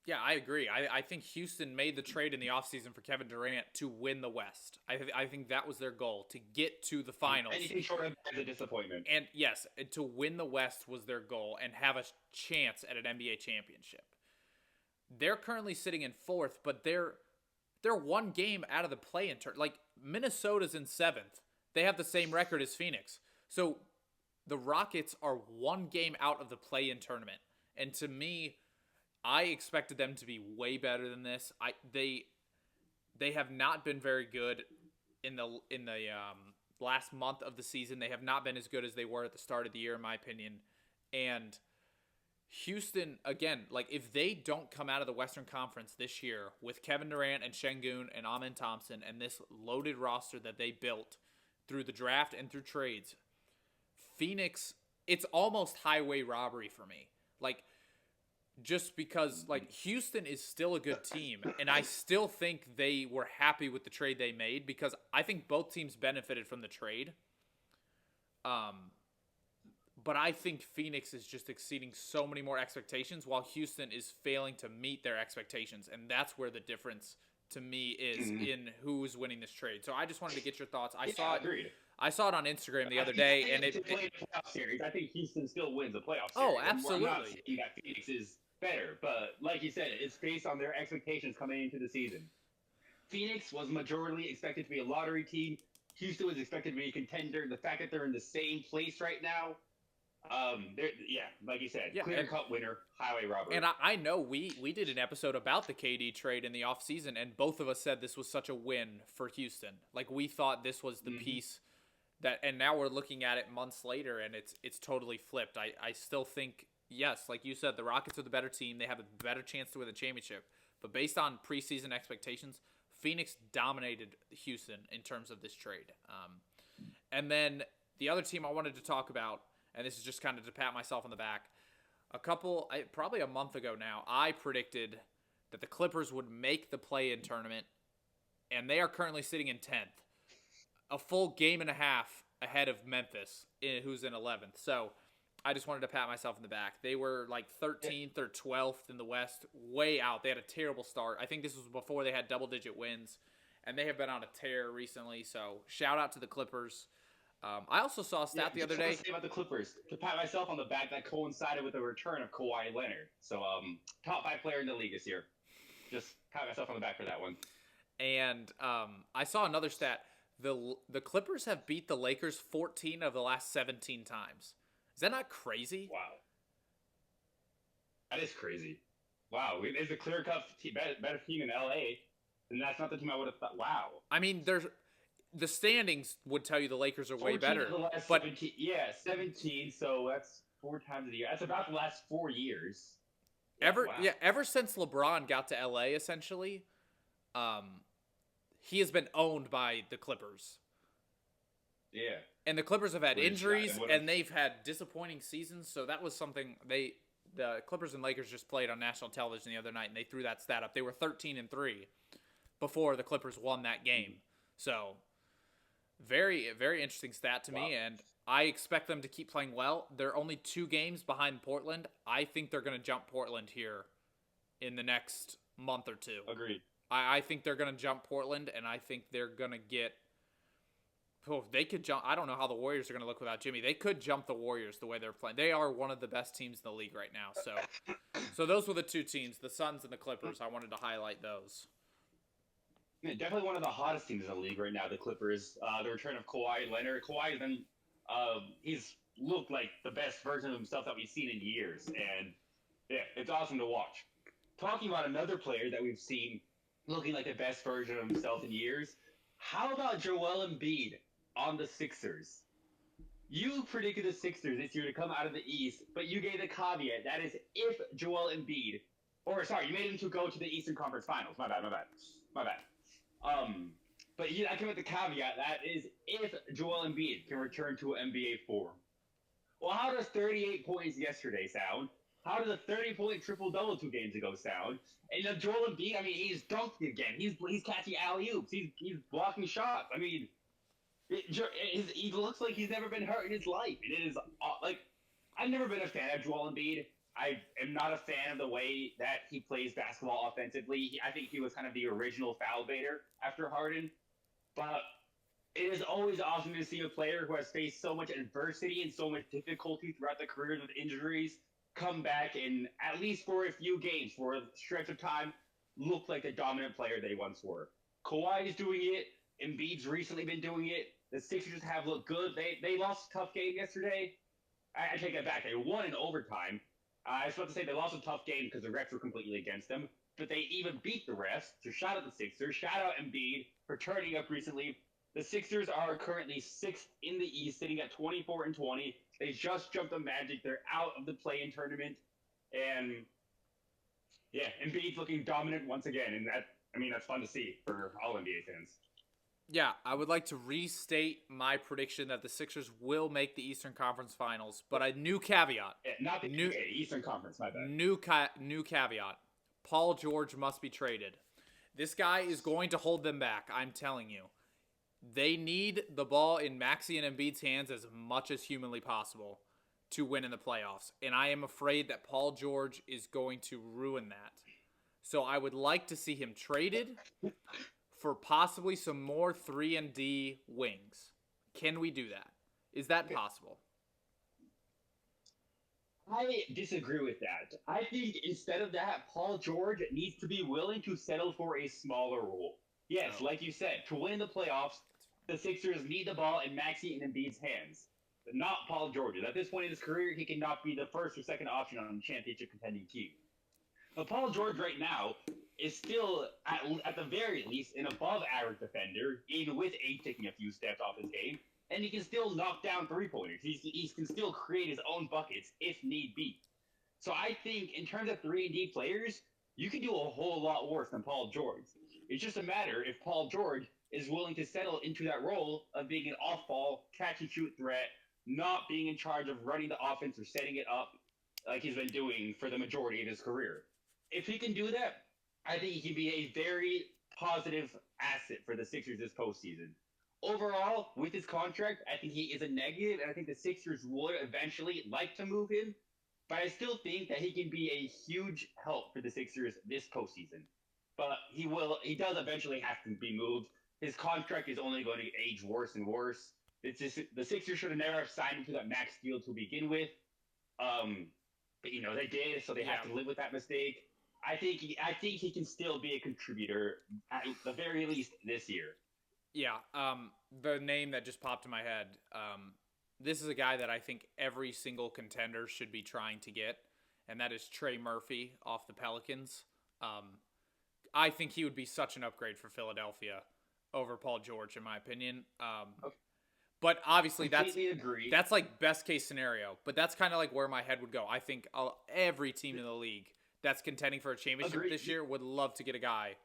Yeah, I agree. I think Houston made the trade in the offseason for Kevin Durant to win the West. I think that was their goal, to get to the finals. Anything short of that is a disappointment. And yes, to win the West was their goal and have a chance at an NBA championship. They're currently sitting in fourth, but they're one game out of the play-in turn. Like, Minnesota's in seventh. They have the same record as Phoenix. So the Rockets are one game out of the play-in tournament. And to me, I expected them to be way better than this. They have not been very good in the last month of the season. They have not been as good as they were at the start of the year, in my opinion. And Houston, again, like, if they don't come out of the Western Conference this year with Kevin Durant and Şengün and Amen Thompson and this loaded roster that they built through the draft and through trades, Phoenix, it's almost highway robbery for me. Like, just because, like, Houston is still a good team, and I still think they were happy with the trade they made, because I think both teams benefited from the trade. But I think Phoenix is just exceeding so many more expectations, while Houston is failing to meet their expectations, and that's where the difference to me is in who's winning this trade. So I just wanted to get your thoughts. I saw it on Instagram the other day, and it played a playoff series. I think Houston still wins the playoff series. Oh, absolutely. I'm not saying that Phoenix is better, but like you said, it's based on their expectations coming into the season. Phoenix was majorly expected to be a lottery team. Houston was expected to be a contender. The fact that they're in the same place right now, like you said, clear-cut winner, highway robbery. And I know we did an episode about the KD trade in the offseason, and both of us said this was such a win for Houston. Like, we thought this was the piece that, and now we're looking at it months later, and it's totally flipped. I still think, yes, like you said, the Rockets are the better team. They have a better chance to win the championship. But based on preseason expectations, Phoenix dominated Houston in terms of this trade. And then the other team I wanted to talk about, and this is just kind of to pat myself on the back, probably a month ago now, I predicted that the Clippers would make the play-in tournament, and they are currently sitting in 10th. A full game and a half ahead of Memphis, who's in 11th. So I just wanted to pat myself in the back. They were like 13th or 12th in the West, way out. They had a terrible start. I think this was before they had double-digit wins, and they have been on a tear recently. So shout out to the Clippers. I also saw a stat the other day. To say about the Clippers, to pat myself on the back, that coincided with the return of Kawhi Leonard. So top 5 player in the league this year. Just pat myself on the back for that one. And I saw another stat. The Clippers have beat the Lakers 14 of the last 17 times. Is that not crazy? Wow. That is crazy. Wow. It's a clear-cut better team in LA, and that's not the team I would have thought. Wow. I mean, the standings would tell you the Lakers are way better. But 17, 17, so that's 4 times a year. That's about the last 4 years. Ever since LeBron got to LA, essentially, he has been owned by the Clippers. Yeah. And the Clippers have had injuries, and they've had disappointing seasons, so that was something the Clippers and Lakers just played on national television the other night, and they threw that stat up. They were 13-3 before the Clippers won that game. So very, very interesting stat to me, and I expect them to keep playing well. They're only 2 games behind Portland. I think they're going to jump Portland here in the next month or 2. Agreed. I think they're going to jump Portland, and I think they're going to get they could jump. I don't know how the Warriors are going to look without Jimmy. They could jump the Warriors the way they're playing. They are one of the best teams in the league right now. So those were the 2 teams, the Suns and the Clippers. I wanted to highlight those. Yeah, definitely one of the hottest teams in the league right now, the Clippers. The return of Kawhi Leonard. Kawhi has been, he's looked like the best version of himself that we've seen in years. And, yeah, it's awesome to watch. Talking about another player that we've seen looking like the best version of himself in years, how about Joel Embiid on the Sixers? You predicted the Sixers this year to come out of the East, but you gave the caveat. That is if Joel Embiid, you made him to go to the Eastern Conference Finals. My bad. But but I come with the caveat that is if Joel Embiid can return to NBA form. Well, how does 38 points yesterday sound? How does a 30-point triple-double 2 games ago sound? And Joel Embiid, I mean, he's dunking again. He's catching alley-oops. He's blocking shots. I mean, he looks like he's never been hurt in his life. And it is, like, I've never been a fan of Joel Embiid. I am not a fan of the way that he plays basketball offensively. I think he was kind of the original foul baiter after Harden. But it is always awesome to see a player who has faced so much adversity and so much difficulty throughout the careers with injuries come back and, at least for a few games, for a stretch of time, look like the dominant player they once were. Kawhi is doing it. Embiid's recently been doing it. The Sixers have looked good. They lost a tough game yesterday. I take that back. They won in overtime. I was about to say they lost a tough game because the refs were completely against them, but they even beat the refs. So shout out the Sixers. Shout out Embiid for turning up recently. The Sixers are currently 6th in the East, sitting at 24-20. They just jumped the Magic. They're out of the play-in tournament, and yeah, Embiid's looking dominant once again, and that's fun to see for all NBA fans. Yeah, I would like to restate my prediction that the Sixers will make the Eastern Conference Finals, but a new caveat. Yeah, not the Eastern Conference, my bad. New caveat. Paul George must be traded. This guy is going to hold them back, I'm telling you. They need the ball in Maxey and Embiid's hands as much as humanly possible to win in the playoffs, and I am afraid that Paul George is going to ruin that. So I would like to see him traded for possibly some more 3-and-D wings. Can we do that? Is that possible? I disagree with that. I think instead of that, Paul George needs to be willing to settle for a smaller role. Yes, like you said, to win the playoffs, the Sixers need the ball in Maxey and Embiid's hands, but not Paul George's. At this point in his career, he cannot be the first or second option on a championship contending team. But Paul George right now is still, at the very least, an above-average defender, even with age taking a few steps off his game, and he can still knock down three-pointers. He can still create his own buckets if need be. So I think in terms of 3-and-D players, you can do a whole lot worse than Paul George. It's just a matter if Paul George is willing to settle into that role of being an off-ball, catch-and-shoot threat, not being in charge of running the offense or setting it up like he's been doing for the majority of his career. If he can do that, I think he can be a very positive asset for the Sixers this postseason. Overall, with his contract, I think he is a negative, and I think the Sixers would eventually like to move him, but I still think that he can be a huge help for the Sixers this postseason. But he does eventually have to be moved. His contract is only going to age worse and worse. It's just, the Sixers should have never signed him to that max deal to begin with. But they did, so they have to live with that mistake. I think he can still be a contributor at the very least this year. Yeah. The name that just popped in my head. This is a guy that I think every single contender should be trying to get, and that is Trey Murphy off the Pelicans. I think he would be such an upgrade for Philadelphia over Paul George, in my opinion. Okay. But obviously agree. That's like best case scenario. But that's kind of like where my head would go. I think every team in the league that's contending for a championship this year would love to get a guy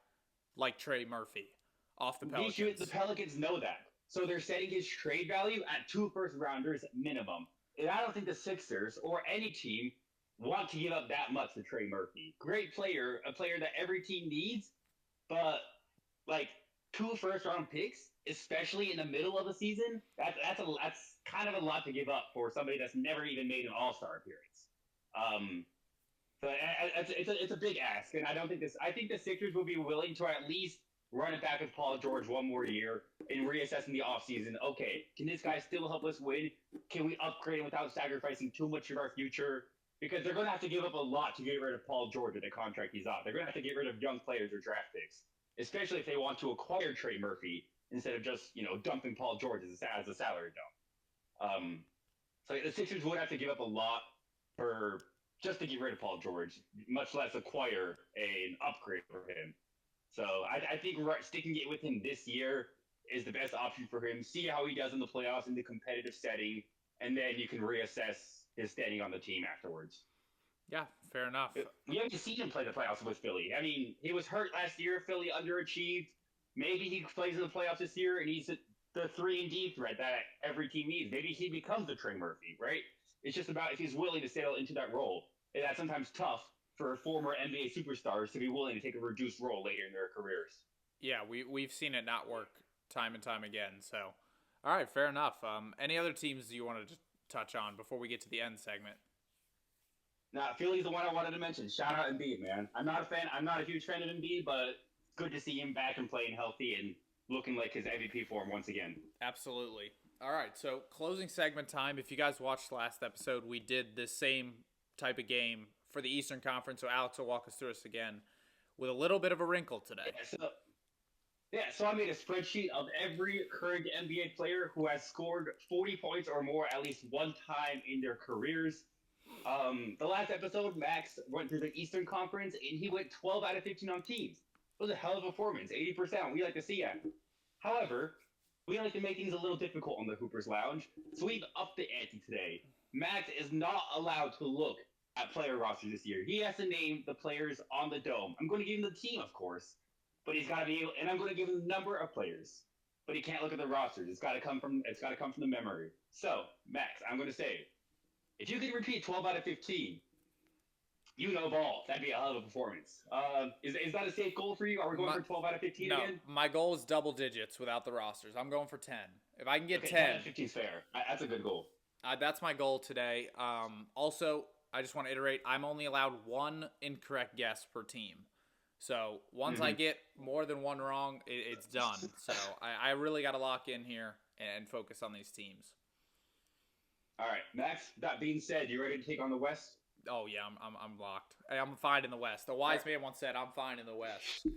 like Trey Murphy off the Pelicans. The Pelicans know that. So they're setting his trade value at 2 first-rounders minimum. And I don't think the Sixers or any team want to give up that much to Trey Murphy. Great player, a player that every team needs, but like 2 first-round picks, especially in the middle of a season, that's kind of a lot to give up for somebody that's never even made an All-Star appearance. So it's a big ask, and I think the Sixers will be willing to at least run it back with Paul George one more year and reassess in the offseason. Okay, can this guy still help us win? Can we upgrade him without sacrificing too much of our future? Because they're going to have to give up a lot to get rid of Paul George at the contract he's on. They're going to have to get rid of young players or draft picks, especially if they want to acquire Trey Murphy instead of just dumping Paul George as a salary dump. So the Sixers would have to give up a lot just to get rid of Paul George, much less acquire an upgrade for him. So I think sticking it with him this year is the best option for him. See how he does in the playoffs in the competitive setting, and then you can reassess his standing on the team afterwards. Yeah, fair enough. We haven't seen him play the playoffs with Philly. I mean, he was hurt last year. Philly underachieved. Maybe he plays in the playoffs this year and he's the 3-and-D threat that every team needs. Maybe he becomes the Trey Murphy, right? It's just about if he's willing to settle into that role. And that's sometimes tough for former NBA superstars to be willing to take a reduced role later in their careers. Yeah, we've seen it not work time and time again. So, all right, fair enough. Any other teams you want to touch on before we get to the end segment? Now, Philly's the one I wanted to mention. Shout out Embiid, man. I'm not a fan. I'm not a huge fan of Embiid, but it's good to see him back and playing healthy and looking like his MVP form once again. Absolutely. All right, so closing segment time. If you guys watched last episode, we did the same type of game for the Eastern Conference, so Alex will walk us through this again with a little bit of a wrinkle today. So I made a spreadsheet of every current NBA player who has scored 40 points or more at least one time in their careers. The last episode, Max went through the Eastern Conference, and he went 12 out of 15 on teams. It was a hell of a performance, 80%. We like to see it. However, we like to make things a little difficult on the Hoopers Lounge, so we've upped the ante today. Max is not allowed to look at player rosters this year. He has to name the players on the dome. I'm going to give him the team, of course, but he's got to be able, and I'm going to give him the number of players. But he can't look at the rosters. It's got to come from the memory. So, Max, I'm going to say, if you could repeat 12 out of 15, you know ball. That'd be a hell of a performance. Is that a safe goal for you? Are we going for 12 out of 15 again? No, my goal is double digits without the rosters. I'm going for 10. If I can get 10. 10 out of 15 is fair. That's a good goal. That's my goal today. Also, I just want to iterate, I'm only allowed one incorrect guess per team. So once I get more than one wrong, it's done. So I really got to lock in here and focus on these teams. All right, Max. That being said, you ready to take on the West? Oh yeah, I'm locked. I'm fine in the West. The wise man once said, "I'm fine in the West."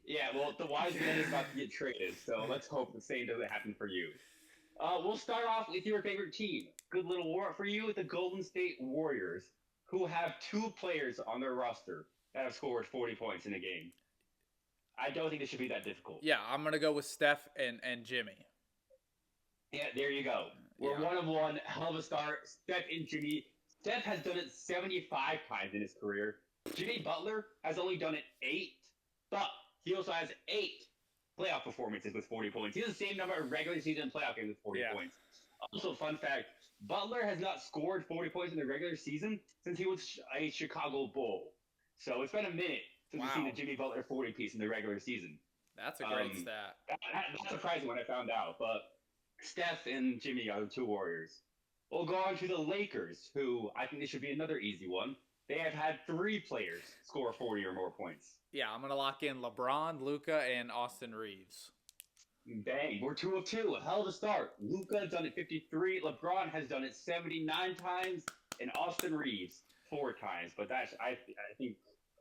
Yeah, well, the wise man is about to get traded, so let's hope the same doesn't happen for you. We'll start off with your favorite team. Good little war for you, the Golden State Warriors, who have 2 players on their roster that have scored 40 points in a game. I don't think it should be that difficult. Yeah, I'm gonna go with Steph and Jimmy. Yeah, there you go. We're 1-1. Hell of a start. Steph and Jimmy. Steph has done it 75 times in his career. Jimmy Butler has only done it 8, but he also has 8 playoff performances with 40 points. He has the same number of regular season playoff games with 40 points. Also, fun fact, Butler has not scored 40 points in the regular season since he was a Chicago Bull. So it's been a minute since we've seen the Jimmy Butler 40 piece in the regular season. That's a great stat. That's surprising when I found out, but Steph and Jimmy are the 2 Warriors. We'll go on to the Lakers, who I think this should be another easy one. They have had 3 players score 40 or more points. Yeah, I'm going to lock in LeBron, Luka, and Austin Reeves. Bang, we're 2 of 2. A hell of a start. Luka has done it 53. LeBron has done it 79 times. And Austin Reeves 4 times. But that's I think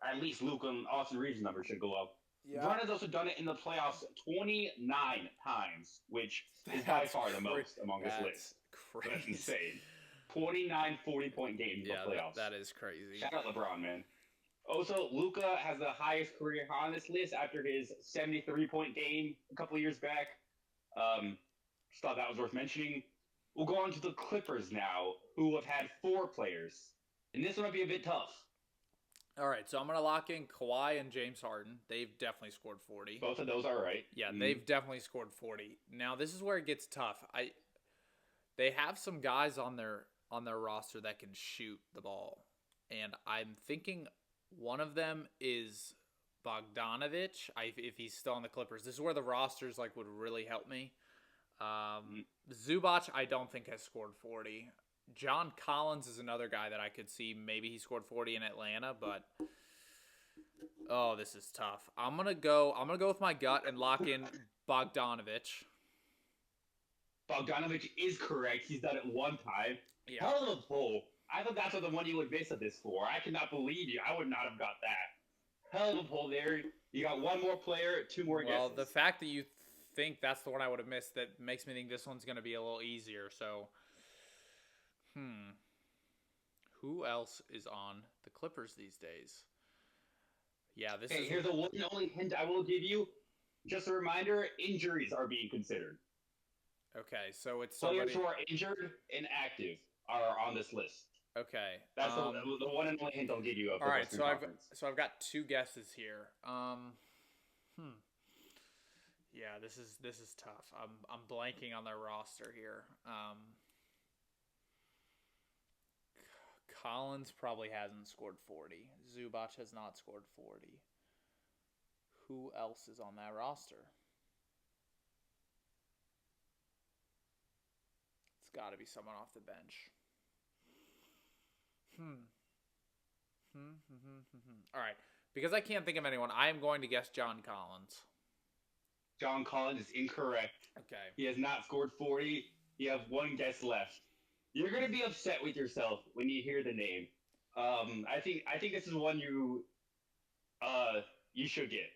at least Luka and Austin Reeves' number should go up. Yeah. LeBron has also done it in the playoffs 29 times, which is by far the most among this list. Crazy. That's insane. 29 40-point games in the playoffs. That is crazy. Shout out LeBron, man. Also, Luka has the highest career on this list after his 73-point game a couple of years back. Just thought that was worth mentioning. We'll go on to the Clippers now, who have had 4 players. And this one might be a bit tough. All right, so I'm going to lock in Kawhi and James Harden. They've definitely scored 40. Both of those are right. Yeah, they've definitely scored 40. Now, this is where it gets tough. They have some guys on their roster that can shoot the ball. And I'm thinking one of them is Bogdanovich, if he's still on the Clippers. This is where the rosters would really help me. Zubac, I don't think has scored 40. John Collins is another guy that I could see. Maybe he scored 40 in Atlanta, but this is tough. I'm gonna go with my gut and lock in Bogdanovich. Bogdanovich is correct. He's done it 1 time. Yeah. Hell of a pull. I thought that's the one you would miss at this for. I cannot believe you. I would not have got that. Hell of a pull there. You got 1 more player, 2 more guesses. Well, the fact that you think that's the one I would have missed, that makes me think this one's going to be a little easier. So, who else is on the Clippers these days? Yeah, here's the one and only hint I will give you. Just a reminder, injuries are being considered. Okay, so it's somebody... Players who are injured and active are on this list. Okay. That's the one and only hint I'll give you. All right, so I've got 2 guesses here. Yeah, this is tough. I'm blanking on their roster here. Collins probably hasn't scored 40. Zubac has not scored 40. Who else is on that roster? It's got to be someone off the bench. All right. Because I can't think of anyone, I am going to guess John Collins. John Collins is incorrect. Okay. He has not scored 40. You have one guess left. You're gonna be upset with yourself when you hear the name. I think this is one you should get.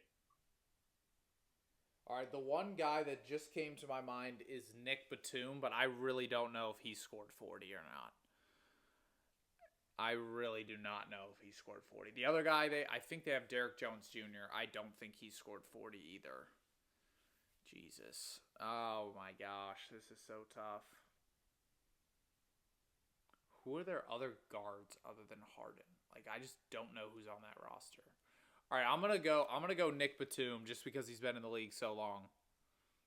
All right, the one guy that just came to my mind is Nick Batum, but I really don't know if he scored 40 or not. I really do not know if he scored 40. The other guy, I think they have Derek Jones Jr. I don't think he scored 40 either. Jesus. Oh my gosh, this is so tough. Who are their other guards other than Harden? Like, I just don't know who's on that roster. All right, I'm gonna go Nick Batum just because he's been in the league so long.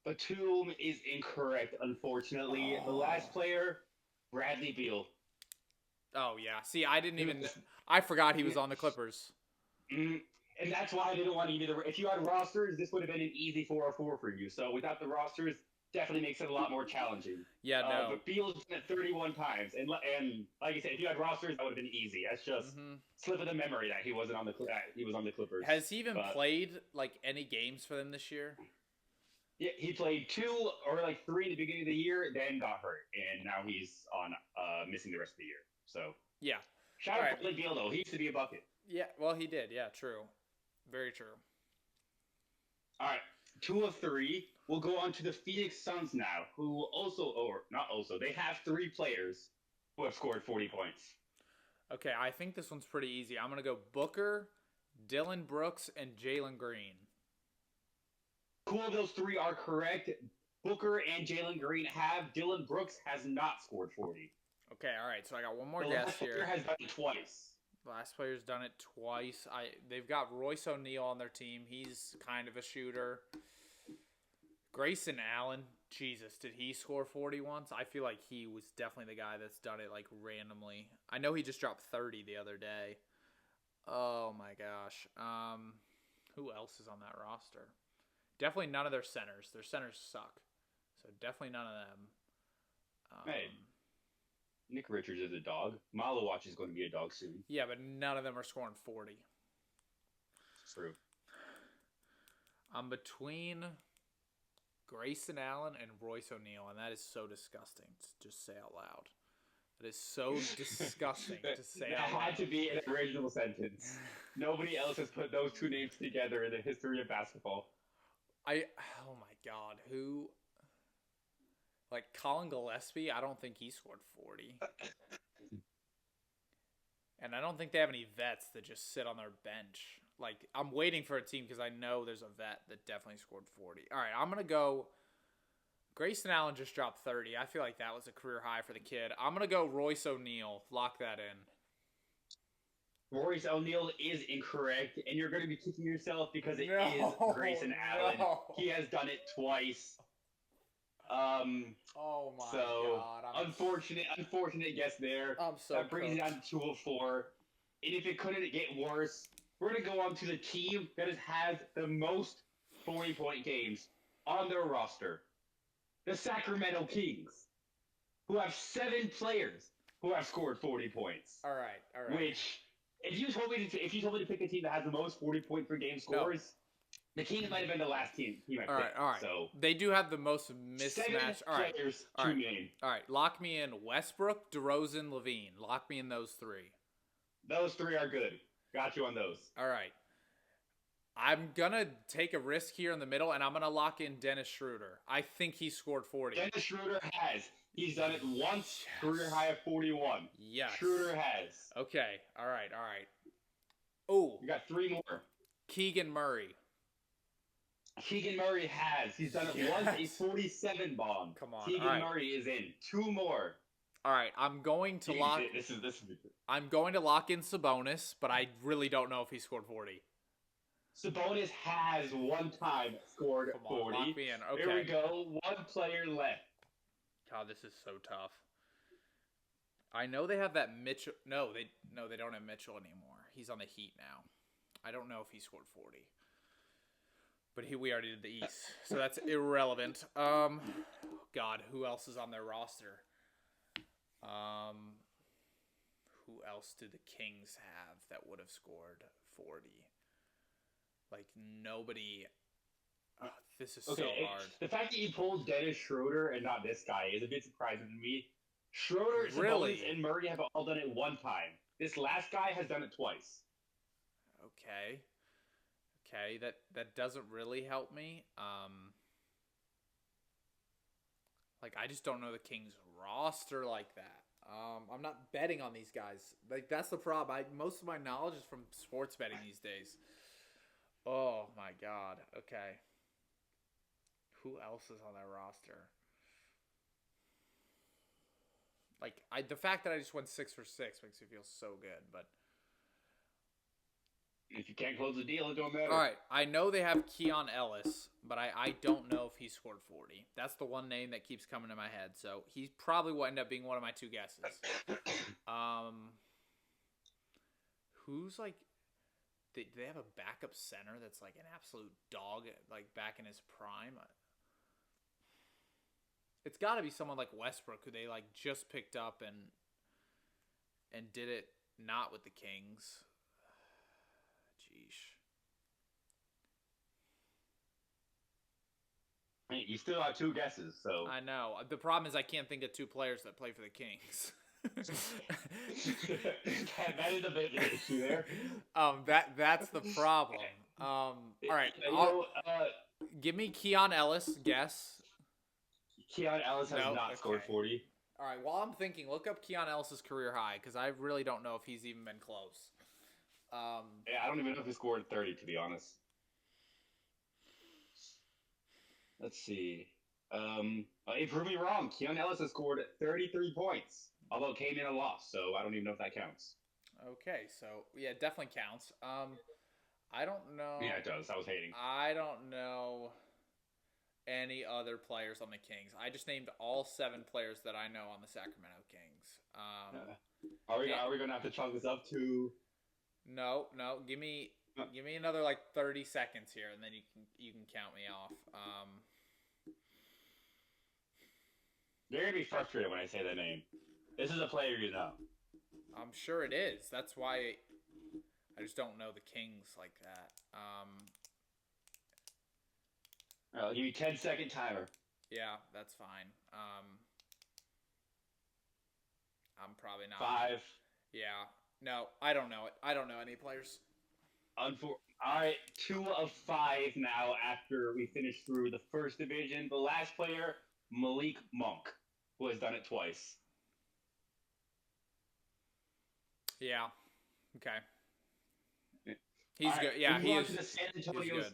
Batum is incorrect, unfortunately. The last player, Bradley Beal. Oh yeah. See, I forgot he was on the Clippers. And that's why I didn't want to either. If you had rosters, this would have been an easy 4-4 for you. So without the rosters, definitely makes it a lot more challenging. Yeah, no. But Beal's done it 31 times, and like you said, if you had rosters, that would have been easy. That's just slip of the memory that he was on the Clippers. Has he even played like any games for them this year? Yeah, he played 2 or like 3 in the beginning of the year, then got hurt, and now he's on missing the rest of the year. So yeah, shout out to Bradley Beal though. He used to be a bucket. Yeah, well he did. Yeah, true, very true. All right, 2 of 3. We'll go on to the Phoenix Suns now, who they have 3 players who have scored 40 points. Okay, I think this one's pretty easy. I'm going to go Booker, Dillon Brooks, and Jalen Green. 2 of those 3 are correct. Booker and Jalen Green have. Dillon Brooks has not scored 40. Okay, all right, so I got one more guess here. The last player has done it twice. Last player's done it twice. They've got Royce O'Neal on their team. He's kind of a shooter. Grayson Allen, Jesus, did he score 40 once? I feel like he was definitely the guy that's done it like randomly. I know he just dropped 30 the other day. Oh my gosh. Who else is on that roster? Definitely none of their centers. Their centers suck. So definitely none of them. Hey, Nick Richards is a dog. Malawatch is going to be a dog soon. Yeah, but none of them are scoring 40. True. I'm between Grayson Allen and Royce O'Neal, and that is so disgusting to just say out loud. That is so disgusting to say out loud. That had to be an original sentence. Nobody else has put those 2 names together in the history of basketball. Oh my God, who? Like Colin Gillespie, I don't think he scored 40. And I don't think they have any vets that just sit on their bench. Like, I'm waiting for a team because I know there's a vet that definitely scored 40. All right, I'm going to go. Grayson Allen just dropped 30. I feel like that was a career high for the kid. I'm going to go Royce O'Neal. Lock that in. Royce O'Neal is incorrect, and you're going to be kicking yourself because it is Grayson Allen. He has done it twice. Oh my God! Unfortunate guess there. I'm so that brings it down to 2 of 4. And if it couldn't get worse, we're gonna go on to the team that has the most 40-point games on their roster, the Sacramento Kings, who have 7 players who have scored 40 points. All right. Which, if you told me to pick a team that has the most 40-point per game scores. No. The Kings might have been the last team I picked. All right. So they do have the most mismatched. All right. All right. Lock me in Westbrook, DeRozan, Levine. Lock me in those 3. Those 3 are good. Got you on those. All right. I'm going to take a risk here in the middle, and I'm going to lock in Dennis Schroeder. I think he scored 40. Dennis Schroeder has. He's done it once, career high of 41. Yes. Schroeder has. Okay. All right. Oh. You got 3 more. Keegan Murray. Keegan Murray has. He's done it once, a 47 bomb. Come on. Keegan Murray is in. 2 more. All right, I'm going to lock. This is. I'm going to lock in Sabonis, but I really don't know if he scored 40. Sabonis has one time scored Come on, 40. lock me in. Here we Okay. go. One player left. God, this is so tough. I know they have that Mitchell. No, they don't have Mitchell anymore. He's on the Heat now. I don't know if he scored 40. But we already did the East, so that's irrelevant. God, who else is on their roster? Who else do the Kings have that would have scored 40? Like nobody. Oh, this is so hard. The fact that you pulled Dennis Schroeder and not this guy is a bit surprising to me. Schroeder, Really? Sabonis, and Murray have all done it one time. This last guy has done it twice. Okay. Okay, that doesn't really help me. Like I just don't know the Kings roster like that. I'm not betting on these guys. Like that's the problem. Most of my knowledge is from sports betting these days. Oh my god. Okay. Who else is on that roster? Like the fact that I just went 6 for 6 makes me feel so good, but if you can't close the deal, it don't matter. all right, I know they have Keon Ellis, but I don't know if he scored 40. That's the one name that keeps coming to my head. So he probably will end up being one of my two guesses. Who's like? Do they have a backup center that's like an absolute dog, like back in his prime? It's got to be someone like Westbrook, who they like just picked up and did it not with the Kings. Jeesh. You still have two guesses, so I know. The problem is I can't think of two players that play for the Kings. that is a bit of an issue there. That's the problem. All right. Give me Keon Ellis. Guess. Keon Ellis has not scored 40. All right. While I'm thinking, look up Keon Ellis's career high because I really don't know if he's even been close. Yeah, I don't even know if he scored 30, to be honest. Let's see. Prove me wrong. Keon Ellis has scored 33 points, although it came in a loss, so I don't even know if that counts. Okay, so yeah, it definitely counts. I don't know. Yeah, it does. I was hating. I don't know any other players on the Kings. I just named all 7 players that I know on the Sacramento Kings. Are we gonna have to chunk this up to? No. Give me another like 30 seconds here, and then you can count me off. You're gonna be frustrated when I say that name. This is a player you know. I'm sure it is. That's why I just don't know the Kings like that. I'll give you 10-second timer. Yeah, that's fine. I'm probably not. 5. Yeah. No, I don't know it. I don't know any players. All right, 2 of 5 now after we finish through the first division. The last player, Malik Monk, who has done it twice. Yeah. Okay. He's good. Yeah, he is. He's good.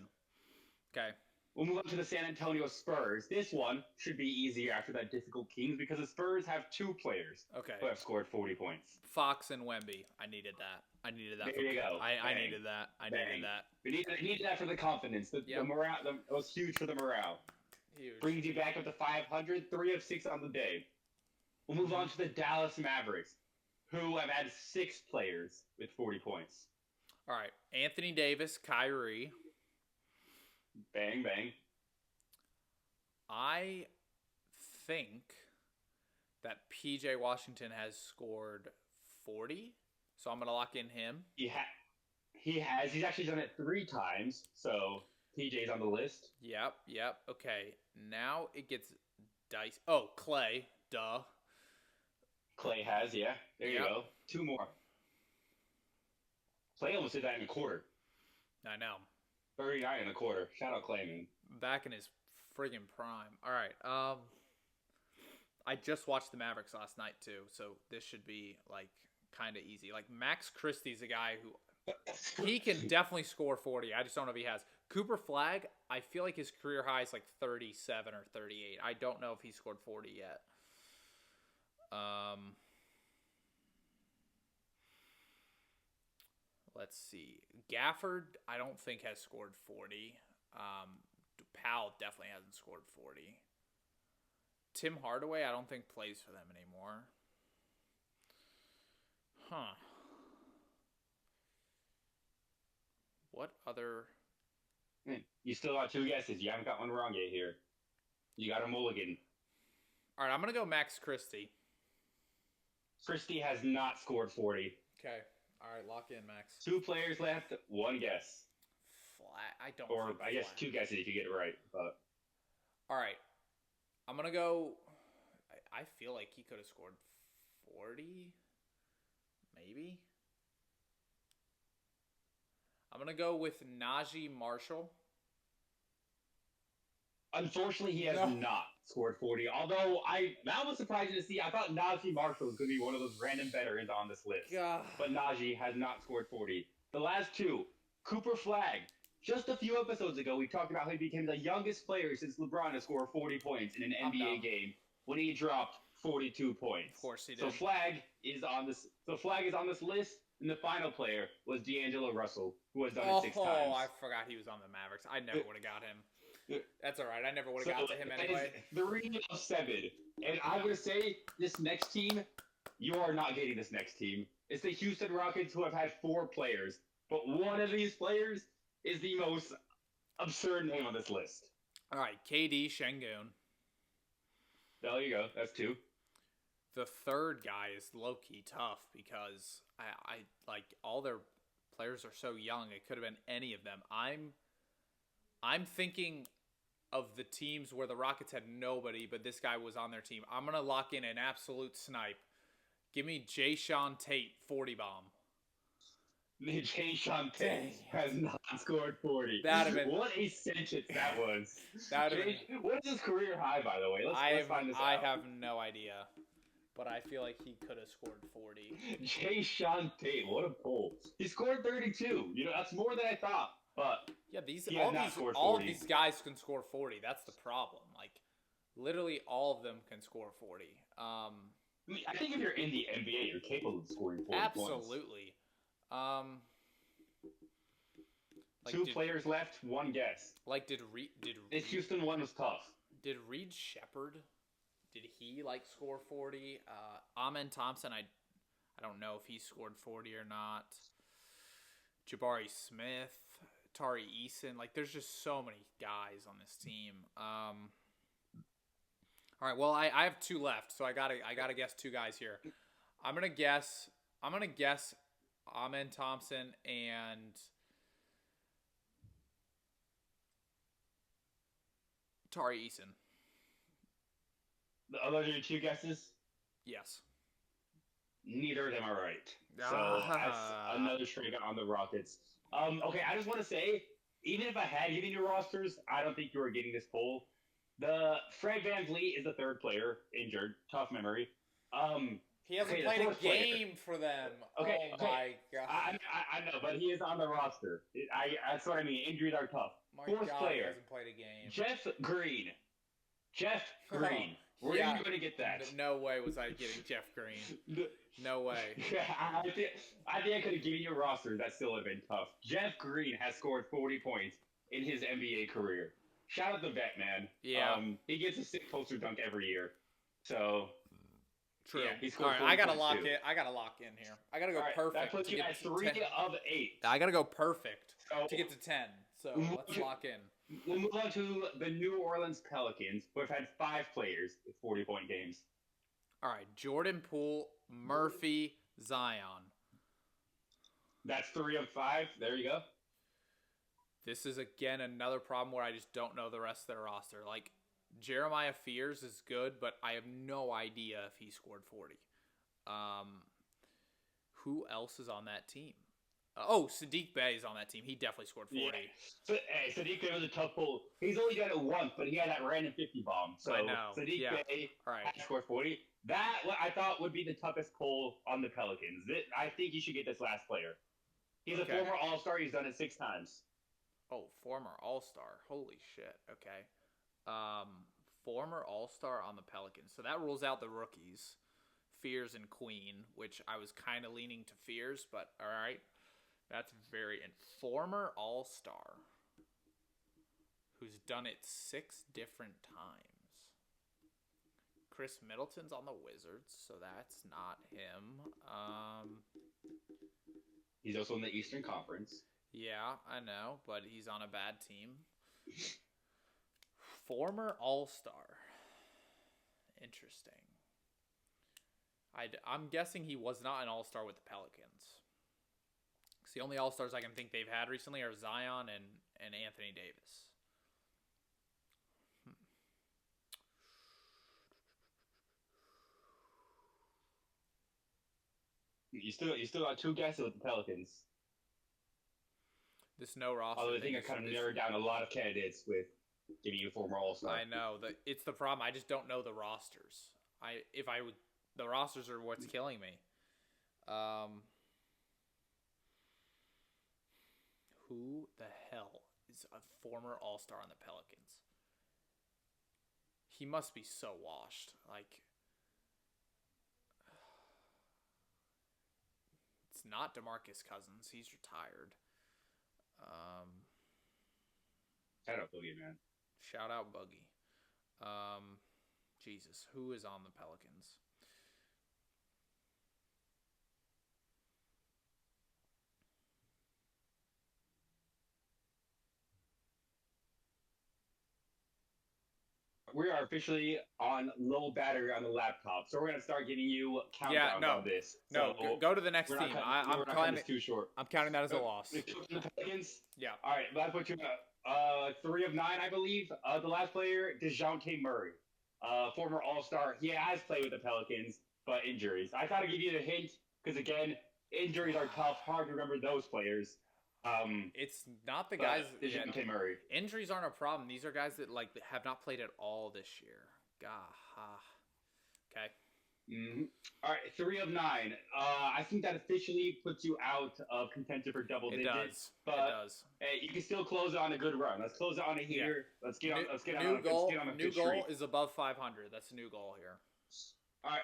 Okay. We'll move on to the San Antonio Spurs. This one should be easier after that difficult Kings because the Spurs have 2 players who have scored 40 points. Fox and Wemby. I needed that. There you go. I needed that. I needed that. We needed that for the confidence. The morale. It was huge for the morale. Huge. Brings you back up to 500. 3 of 6 on the day. We'll move on to the Dallas Mavericks, who have had 6 players with 40 points. All right. Anthony Davis, Kyrie. Bang, bang. I think that PJ Washington has scored 40, so I'm going to lock in him. He has. He's actually done it 3 times, so PJ's on the list. Yep. Okay. Now it gets dicey. Oh, Clay. Duh. Clay has, yeah. There you go. 2 more. Clay almost did that in a quarter. I know. 39 in a quarter. Shout out Clay, man. Back in his friggin' prime. All right. I just watched the Mavericks last night too, so this should be like kind of easy. Like Max Christie's a guy who he can definitely score 40. I just don't know if he has. Cooper Flagg, I feel like his career high is like 37 or 38. I don't know if he scored 40 yet. Let's see. Gafford, I don't think has scored 40. Powell definitely hasn't scored 40. Tim Hardaway, I don't think plays for them anymore. Huh. What other? You still got two guesses. You haven't got one wrong yet here. You got a mulligan. All right, I'm going to go Max Christie. Christie has not scored 40. Okay. All right, lock in, Max. Two players left, one guess. Flat. I don't Or, think I guess flat. two guesses if you get it right. But all right. I'm going to go. I feel like he could have scored 40. Maybe. I'm going to go with Najee Marshall. Unfortunately, he has not scored 40. Although, that was surprising to see. I thought Najee Marshall was going to be one of those random veterans on this list. God. But Najee has not scored 40. The last two, Cooper Flagg. Just a few episodes ago, we talked about how he became the youngest player since LeBron to score 40 points in an NBA game when he dropped 42 points. Of course he did. So Flagg is on this. list, and the final player was D'Angelo Russell, who has done it 6 times. Oh, I forgot he was on the Mavericks. I never would have got him. That's all right. I never would have got to him anyway. 3 of 7. And I'm going to say this next team, you are not getting this next team. It's the Houston Rockets, who have had 4 players. But one of these players is the most absurd name on this list. All right, KD Şengün. There you go. That's 2. The third guy is low-key tough because I like all their players are so young. It could have been any of them. I'm thinking of the teams where the Rockets had nobody, but this guy was on their team. I'm gonna lock in an absolute snipe. Give me Jayshawn Tate 40 bomb. Jayshawn Tate has not scored 40. What a sentence that was. What is his career high, by the way? Let's find this out. I have no idea. But I feel like he could have scored 40. Jayshawn Tate, what a pull. He scored 32. That's more than I thought. But yeah, all of these guys can score 40. That's the problem. Like, literally all of them can score 40. I think if you're in the NBA, you're capable of scoring 40 absolutely. points. Two players left, one guess. Like, this Houston one was tough. Did Reed Shepherd? Did he score 40? Amen Thompson, I don't know if he scored 40 or not. Jabari Smith, Tari Eason, there's just so many guys on this team. All right, well I have 2 left, so I gotta guess 2 guys here. I'm gonna guess Amen Thompson and Tari Eason. Those are your 2 guesses? Yes. Neither of them are right. So that's another strikeout on the Rockets. Okay, I just want to say, even if I had given you rosters, I don't think you were getting this poll. The Fred VanVleet is the 3rd player, injured. Tough memory. He hasn't played a game for them. Okay, my God. I know, but he is on the roster. That's what I mean. Injuries are tough. My 4th God, player. He hasn't played a game. Jeff Green. Where are you going to get that? No way was I getting Jeff Green. No way. I think I could have given you a roster. That still would have been tough. Jeff Green has scored 40 points in his NBA career. Shout out the vet, man. Yeah. He gets a sick poster dunk every year. So. True. Yeah, he scored 40 I gotta points lock too. it. I gotta lock in here. I gotta go perfect. That puts you at 3 of 8. I gotta go perfect to get to 10. So let's lock in. We'll move on to the New Orleans Pelicans, who have had 5 players with 40-point games. All right, Jordan Poole, Murphy, Zion. That's 3 of 5. There you go. This is, again, another problem where I just don't know the rest of their roster. Jeremiah Fears is good, but I have no idea if he scored 40. Who else is on that team? Saddiq Bey is on that team. He definitely scored 40. Yeah. Saddiq Bey was a tough pull. He's only done it once, but he had that random 50 bomb. So I know. Saddiq Bey had scored 40. That I thought would be the toughest pull on the Pelicans. I think you should get this last player. He's a former All-Star. He's done it 6 times. Oh, former All-Star. Holy shit. Okay. Former All-Star on the Pelicans. So that rules out the rookies, Fears and Queen, which I was kind of leaning to Fears, but all right. That's very former All-Star who's done it 6 different times. Chris Middleton's on the Wizards, so that's not him. He's also in the Eastern Conference. Yeah, I know, but he's on a bad team. Former All-Star. Interesting. I'm guessing he was not an All-Star with the Pelicans. Because the only All-Stars I can think they've had recently are Zion and Anthony Davis. You still got 2 guesses with the Pelicans. This no roster. Although I think I kind of narrowed down a lot of candidates with giving you a former All-Star. I know it's the problem. I just don't know the rosters. The rosters are what's killing me. Who the hell is a former All-Star on the Pelicans? He must be so washed. Like, it's not DeMarcus Cousins. He's retired. Shout out Boogie, man. Shout out Boogie. Jesus, who is on the Pelicans? We are officially on low battery on the laptop, so we're gonna start giving you countdowns on this. No, so go to the next team. I'm counting it too short. I'm counting that as a loss. The Pelicans. Yeah. All right, that's what you 3 of 9, I believe. The last player, DeJounte Murray, former All-Star. He has played with the Pelicans, but injuries. I thought I'd give you the hint because again, injuries are tough. Hard to remember those players. It's not the guys. DeJounte Murray. Injuries aren't a problem. These are guys that have not played at all this year. Okay. Mm-hmm. All right, 3 of 9. I think that officially puts you out of contention for double digits. It does. Hey, you can still close it on a good run. Let's close it on a heater. Yeah. Let's get on a new good goal streak. is above 500. That's a new goal here. All right,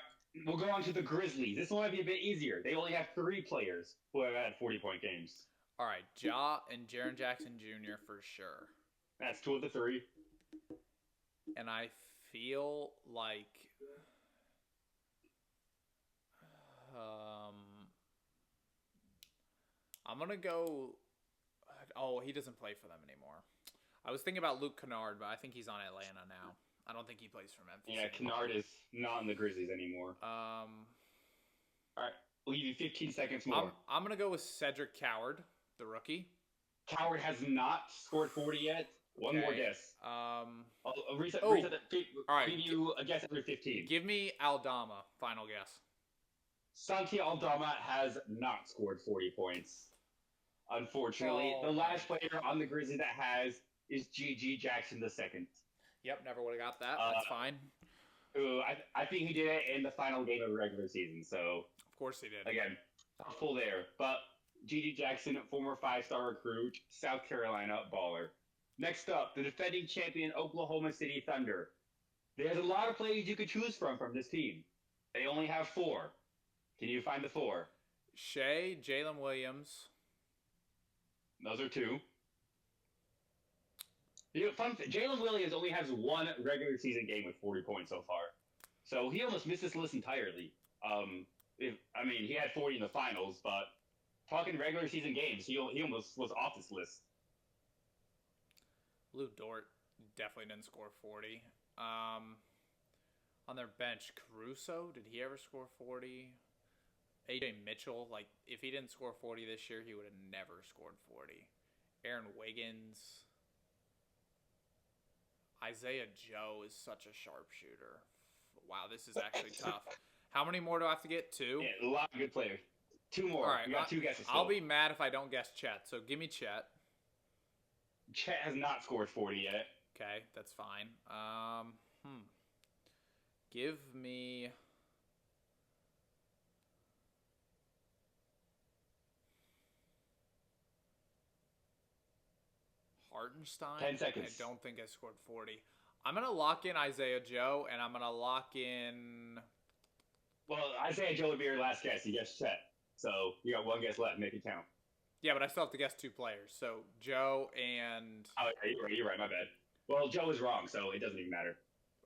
we'll go on to the Grizzlies. This one might be a bit easier. They only have 3 players who have had 40-point games. All right, Ja and Jaren Jackson Jr. for sure. That's 2 of the 3. And I feel like I'm going to go... Oh, he doesn't play for them anymore. I was thinking about Luke Kennard, but I think he's on Atlanta now. I don't think he plays for Memphis anymore. Kennard is not in the Grizzlies anymore. All right, we'll give you 15 seconds more. I'm going to go with Cedric Coward, the rookie. Coward has not scored 40 yet. One more guess. All right. Give you a guess every 15. Give me Aldama. Final guess. Santi Aldama has not scored 40 points. Unfortunately, the last player on the Grizzlies that has is GG Jackson II. Yep, never would have got that. That's fine. Who I think he did it in the final game of the regular season. So of course he did. Again, full there. But GG Jackson, former 5-star recruit, South Carolina baller. Next up, the defending champion Oklahoma City Thunder. There's a lot of players you could choose from this team. They only have 4. Can you find the 4? Shea, Jalen Williams. Those are 2. Jalen Williams only has 1 regular season game with 40 points so far. So he almost missed this list entirely. He had 40 in the finals, but talking regular season games, he almost was off this list. Lou Dort definitely didn't score 40. On their bench, Caruso, did he ever score 40? AJ Mitchell, if he didn't score 40 this year, he would have never scored 40. Aaron Wiggins. Isaiah Joe is such a sharpshooter. Wow, this is actually tough. How many more do I have to get? 2? Yeah, a lot of good players. 2 more. All right, you got 2 guesses. I'll be mad if I don't guess Chet, so give me Chet. Chet has not scored 40 yet. Okay, that's fine. Give me... Hartenstein. 10 seconds. I don't think I scored 40. I'm going to lock in Isaiah Joe, and I'm going to lock in... Well, Isaiah Joe would be your last guess. You guessed Chet. So you got 1 guess left. Make it count. Yeah, but I still have to guess 2 players. So Joe and. Oh, yeah, you're right. My bad. Well, Joe is wrong, so it doesn't even matter.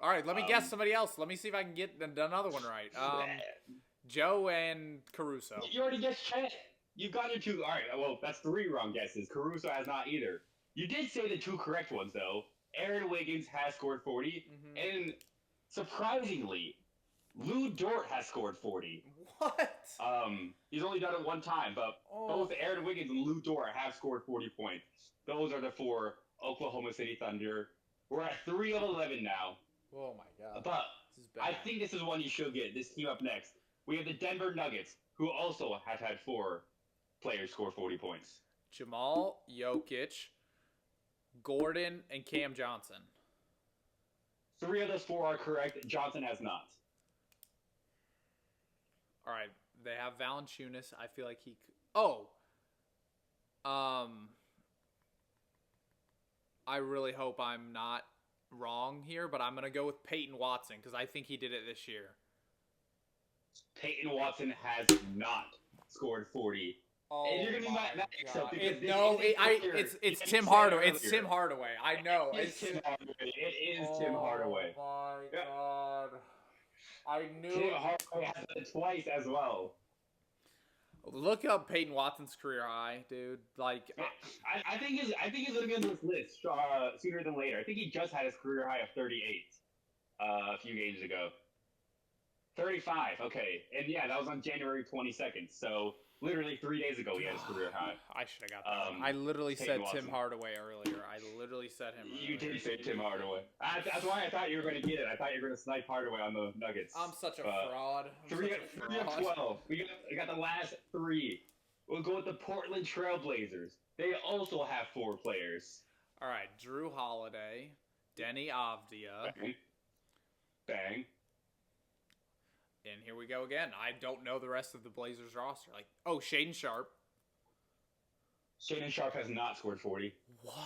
All right, let me guess somebody else. Let me see if I can get another one right. Joe and Caruso. You already guessed Chet. You've got your 2. All right, well, that's 3 wrong guesses. Caruso has not either. You did say the 2 correct ones, though. Aaron Wiggins has scored 40, and surprisingly, Lou Dort has scored 40. What? He's only done it one time, but both Aaron Wiggins and Lou Dort have scored 40 points. Those are the 4 Oklahoma City Thunder. We're at 3 of 11 now. Oh my god. But I think this is one you should get. This team up next. We have the Denver Nuggets, who also have had 4 players score 40 points. Jamal, Jokic, Gordon, and Cam Johnson. 3 of those 4 are correct. Johnson has not. All right, they have Valanciunas. I feel like he. Oh. I really hope I'm not wrong here, but I'm gonna go with Peyton Watson because I think he did it this year. Peyton Watson has not scored 40. Oh, and you're gonna be mad it's Tim Hardaway. It's Tim Hardaway. I know. It's Tim Hardaway. It is Tim Hardaway. Oh my god! I knew. Tim Hardaway has done it twice as well. Look up Peyton Watson's career high, dude. Like, I think he's gonna be on this list sooner than later. I think he just had his career high of 38 a few games ago. 35, okay, and yeah, that was on January 22nd. So literally 3 days ago, he had his career high. I should have got that. I literally said Tim Hardaway earlier. I literally said him. You did say Tim Hardaway. That's why I thought you were going to get it. I thought you were going to snipe Hardaway on the Nuggets. I'm such a fraud. 3 of 12. We got the last 3. We'll go with the Portland Trailblazers. They also have 4 players. All right, Drew Holiday, Denny Avdia. Bang. And here we go again. I don't know the rest of the Blazers roster. Like, oh, Shaedon Sharpe. Shaedon Sharpe has not scored 40. What?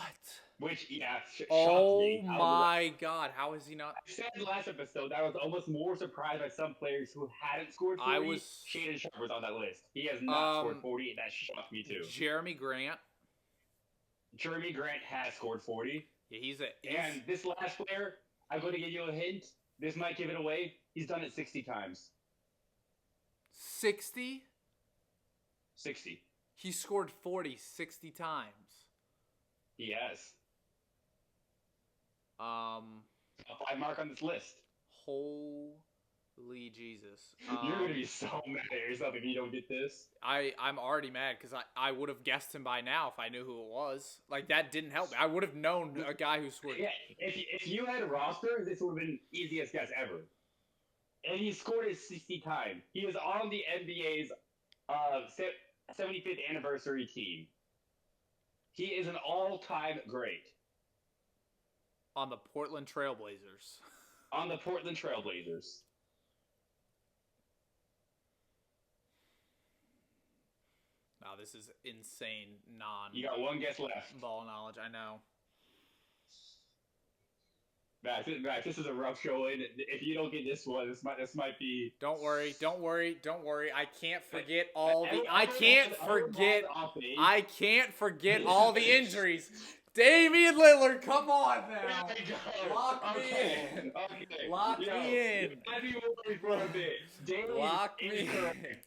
Which, yeah, oh my god, how is he not? I said last episode that I was almost more surprised by some players who hadn't scored 40. Shaedon Sharpe was on that list. He has not scored 40, and that shocked me too. Jeremy Grant. Jeremy Grant has scored 40. Yeah, And this last player, I'm going to give you a hint. This might give it away. He's done it 60 times. 60? 60. He scored 40 60 times. He has. A 5 mark on this list. Holy Jesus. You're going to be so mad at yourself if you don't get this. I'm already mad because I would have guessed him by now if I knew who it was. Like, that didn't help me. I would have known a guy who scored. Yeah, if you had a roster, this would have been easiest guess ever. And he scored it 60 times. He is on the NBA's 75th anniversary team. He is an all-time great. On the Portland Trailblazers. On the Portland Trailblazers. Wow, this is insane You got one guess left. Ball knowledge, I know. Max, this is a rough showing. If you don't get this one, this might be. Don't worry. I can't forget all the. I can't forget all the injuries. Damian Lillard, come on now. Lock me in. Okay. Lock me in. I'd be worried for a bit. Lock me in.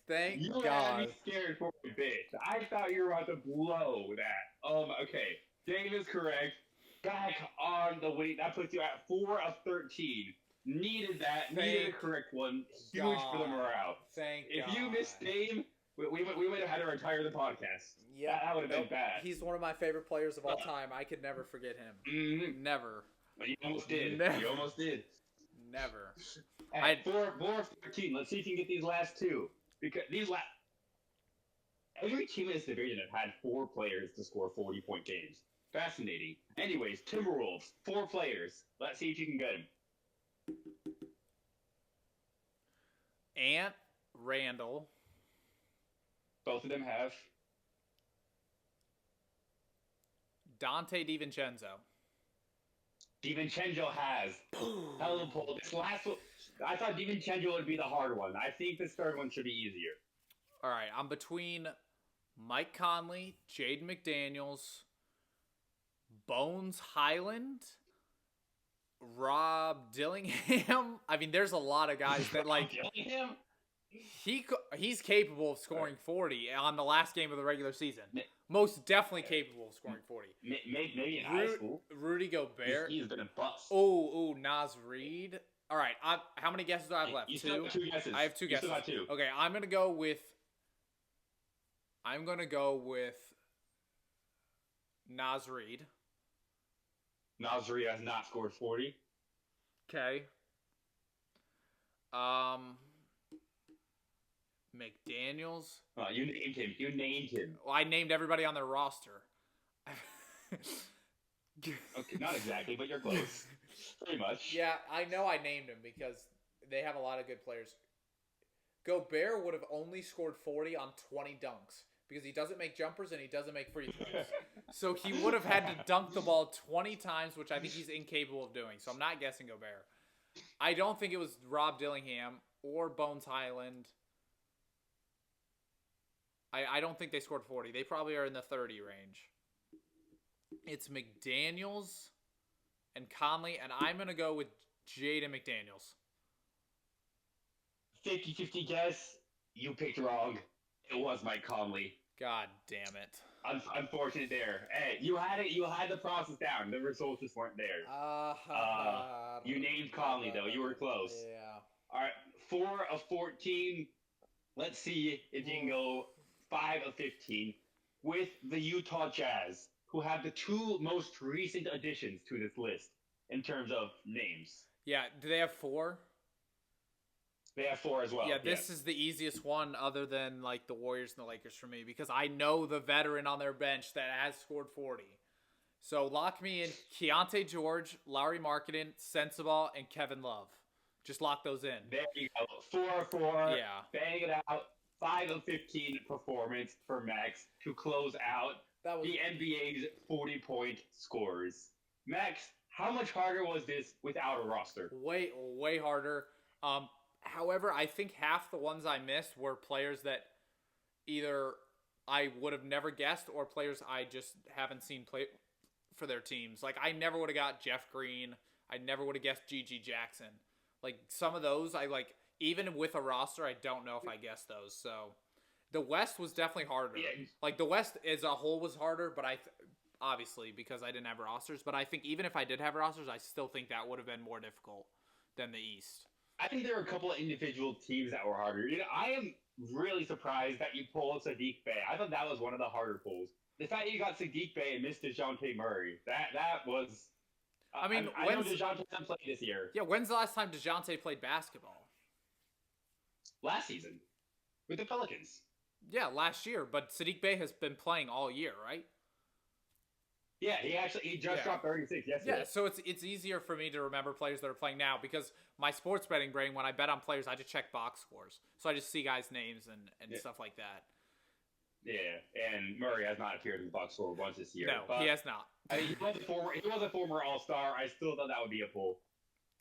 Thank you God. You had me scared for a bit. I thought you were about to blow that. Okay. Dave is correct. Back on the win. That puts you at 4 of 13. Needed that. Needed a correct one. Huge for the morale. If you missed Dave, we would have had to retire the podcast. Yeah, that would have been bad. He's one of my favorite players of all time. I could never forget him. Mm-hmm. Never. But you almost did. Never. You almost did. Never. At 4 of 13. Let's see if you can get these last 2. Because every team in this division have had 4 players to score 40-point games. Fascinating. Anyways, Timberwolves, 4 players. Let's see if you can get them. Ant, Randall. Both of them have. Dante DiVincenzo. DiVincenzo has. Hell of a pull. This last one, I thought DiVincenzo would be the hard one. I think this third one should be easier. All right, I'm between Mike Conley, Jaden McDaniels, Bones Highland, Rob Dillingham. I mean, there's a lot of guys that like Dillingham? he's capable of scoring 40 on the last game of the regular season. Most definitely capable of scoring 40. Maybe in high school. Rudy Gobert. He's been a bust. Oh, Naz Reid. All right, how many guesses do I have left? You still have 2 guesses. I have 2 guesses. You still got 2. Okay, I'm gonna go with Naz Reid. Naz Reid has not scored 40. Okay. McDaniels. Oh, you named him. Well, I named everybody on their roster. Okay, not exactly, but you're close. Pretty much. Yeah, I know I named him because they have a lot of good players. Gobert would have only scored 40 on 20 dunks because he doesn't make jumpers and he doesn't make free throws. So he would have had to dunk the ball 20 times, which I think he's incapable of doing. So I'm not guessing Gobert. I don't think it was Rob Dillingham or Bones Highland. I don't think they scored 40. They probably are in the 30 range. It's McDaniels and Conley, and I'm going to go with Jaden McDaniels. 50-50 guess. You picked wrong. It was Mike Conley. God damn it. Unfortunate there. Hey, you had it. You had the process down. The results just weren't there. You named Conley, though. You were close. Yeah. All right. 4 of 14. Let's see if you can go 5 of 15 with the Utah Jazz, who have the 2 most recent additions to this list in terms of names. Yeah. Do they have 4? They have 4 as well. Yeah, this is the easiest one other than like the Warriors and the Lakers for me because I know the veteran on their bench that has scored 40. So lock me in Keontae George, Lauri Markkanen, Sensabaugh, and Kevin Love. Just lock those in. There you go. 4 of 4. Yeah. Bang it out. 5 of 15 performance for Max to close out the NBA's 40-point scores. Max, how much harder was this without a roster? Way harder. However, I think half the ones I missed were players that either I would have never guessed or players I just haven't seen play for their teams. Like, I never would have got Jeff Green. I never would have guessed G.G. Jackson. Like, some of those, even with a roster, I don't know if I guessed those. So, the West was definitely harder. Yeah. Like, the West as a whole was harder, but obviously, because I didn't have rosters. But I think even if I did have rosters, I still think that would have been more difficult than the East. I think there are a couple of individual teams that were harder. I am really surprised that you pulled Saddiq Bey. I thought that was one of the harder pulls. The fact that you got Saddiq Bey and missed DeJounte Murray, that was... I know DeJounte hasn't played this year. Yeah, when's the last time DeJounte played basketball? Last season. With the Pelicans. Yeah, last year. But Saddiq Bey has been playing all year, right? Yeah, he just dropped 36 yesterday. Yeah, so it's easier for me to remember players that are playing now because my sports betting brain, when I bet on players, I just check box scores. So I just see guys' names and stuff like that. Yeah, and Murray has not appeared in the box score once this year. No, but, he has not. He was a former All-Star. I still thought that would be a pull.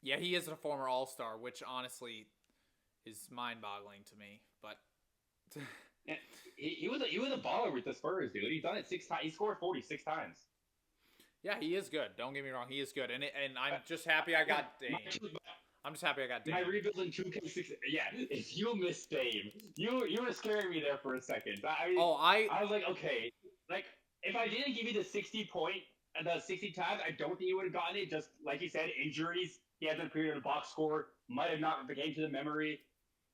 Yeah, he is a former All-Star, which honestly is mind-boggling to me. But yeah, he was a baller with the Spurs, dude. He's done it 6 times. He scored 46 times. Yeah, he is good. Don't get me wrong, he is good, and I'm just happy I got Dame. I'm just happy I got Dame. My rebuild in 2K6. Yeah, if you missed Dame, you were scaring me there for a second. I was like, okay, like if I didn't give you the 60 times, I don't think you would have gotten it. Just like you said, injuries. He hasn't appeared in a box score. Might have not became to the memory.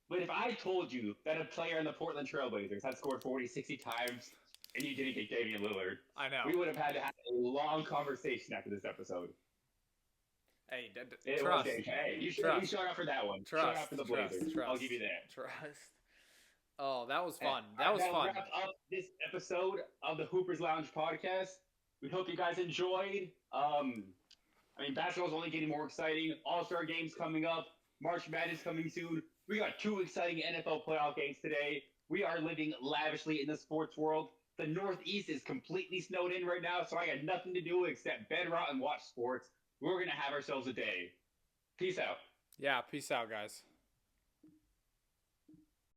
But if I told you that a player in the Portland Trailblazers had scored 40, 60 times. And you didn't get Damian Lillard. I know. We would have had to have a long conversation after this episode. Hey, trust. Hey, you showed up for that one. Trust. Showed up for the Blazers. Trust. I'll give you that. Trust. Oh, that was fun. That was fun. Wrap up this episode of the Hoopers Lounge podcast. We hope you guys enjoyed. Basketball's only getting more exciting. All-Star games coming up. March Madness coming soon. We got 2 exciting NFL playoff games today. We are living lavishly in the sports world. The Northeast is completely snowed in right now, so I got nothing to do except bed rot and watch sports. We're going to have ourselves a day. Peace out. Yeah, peace out, guys.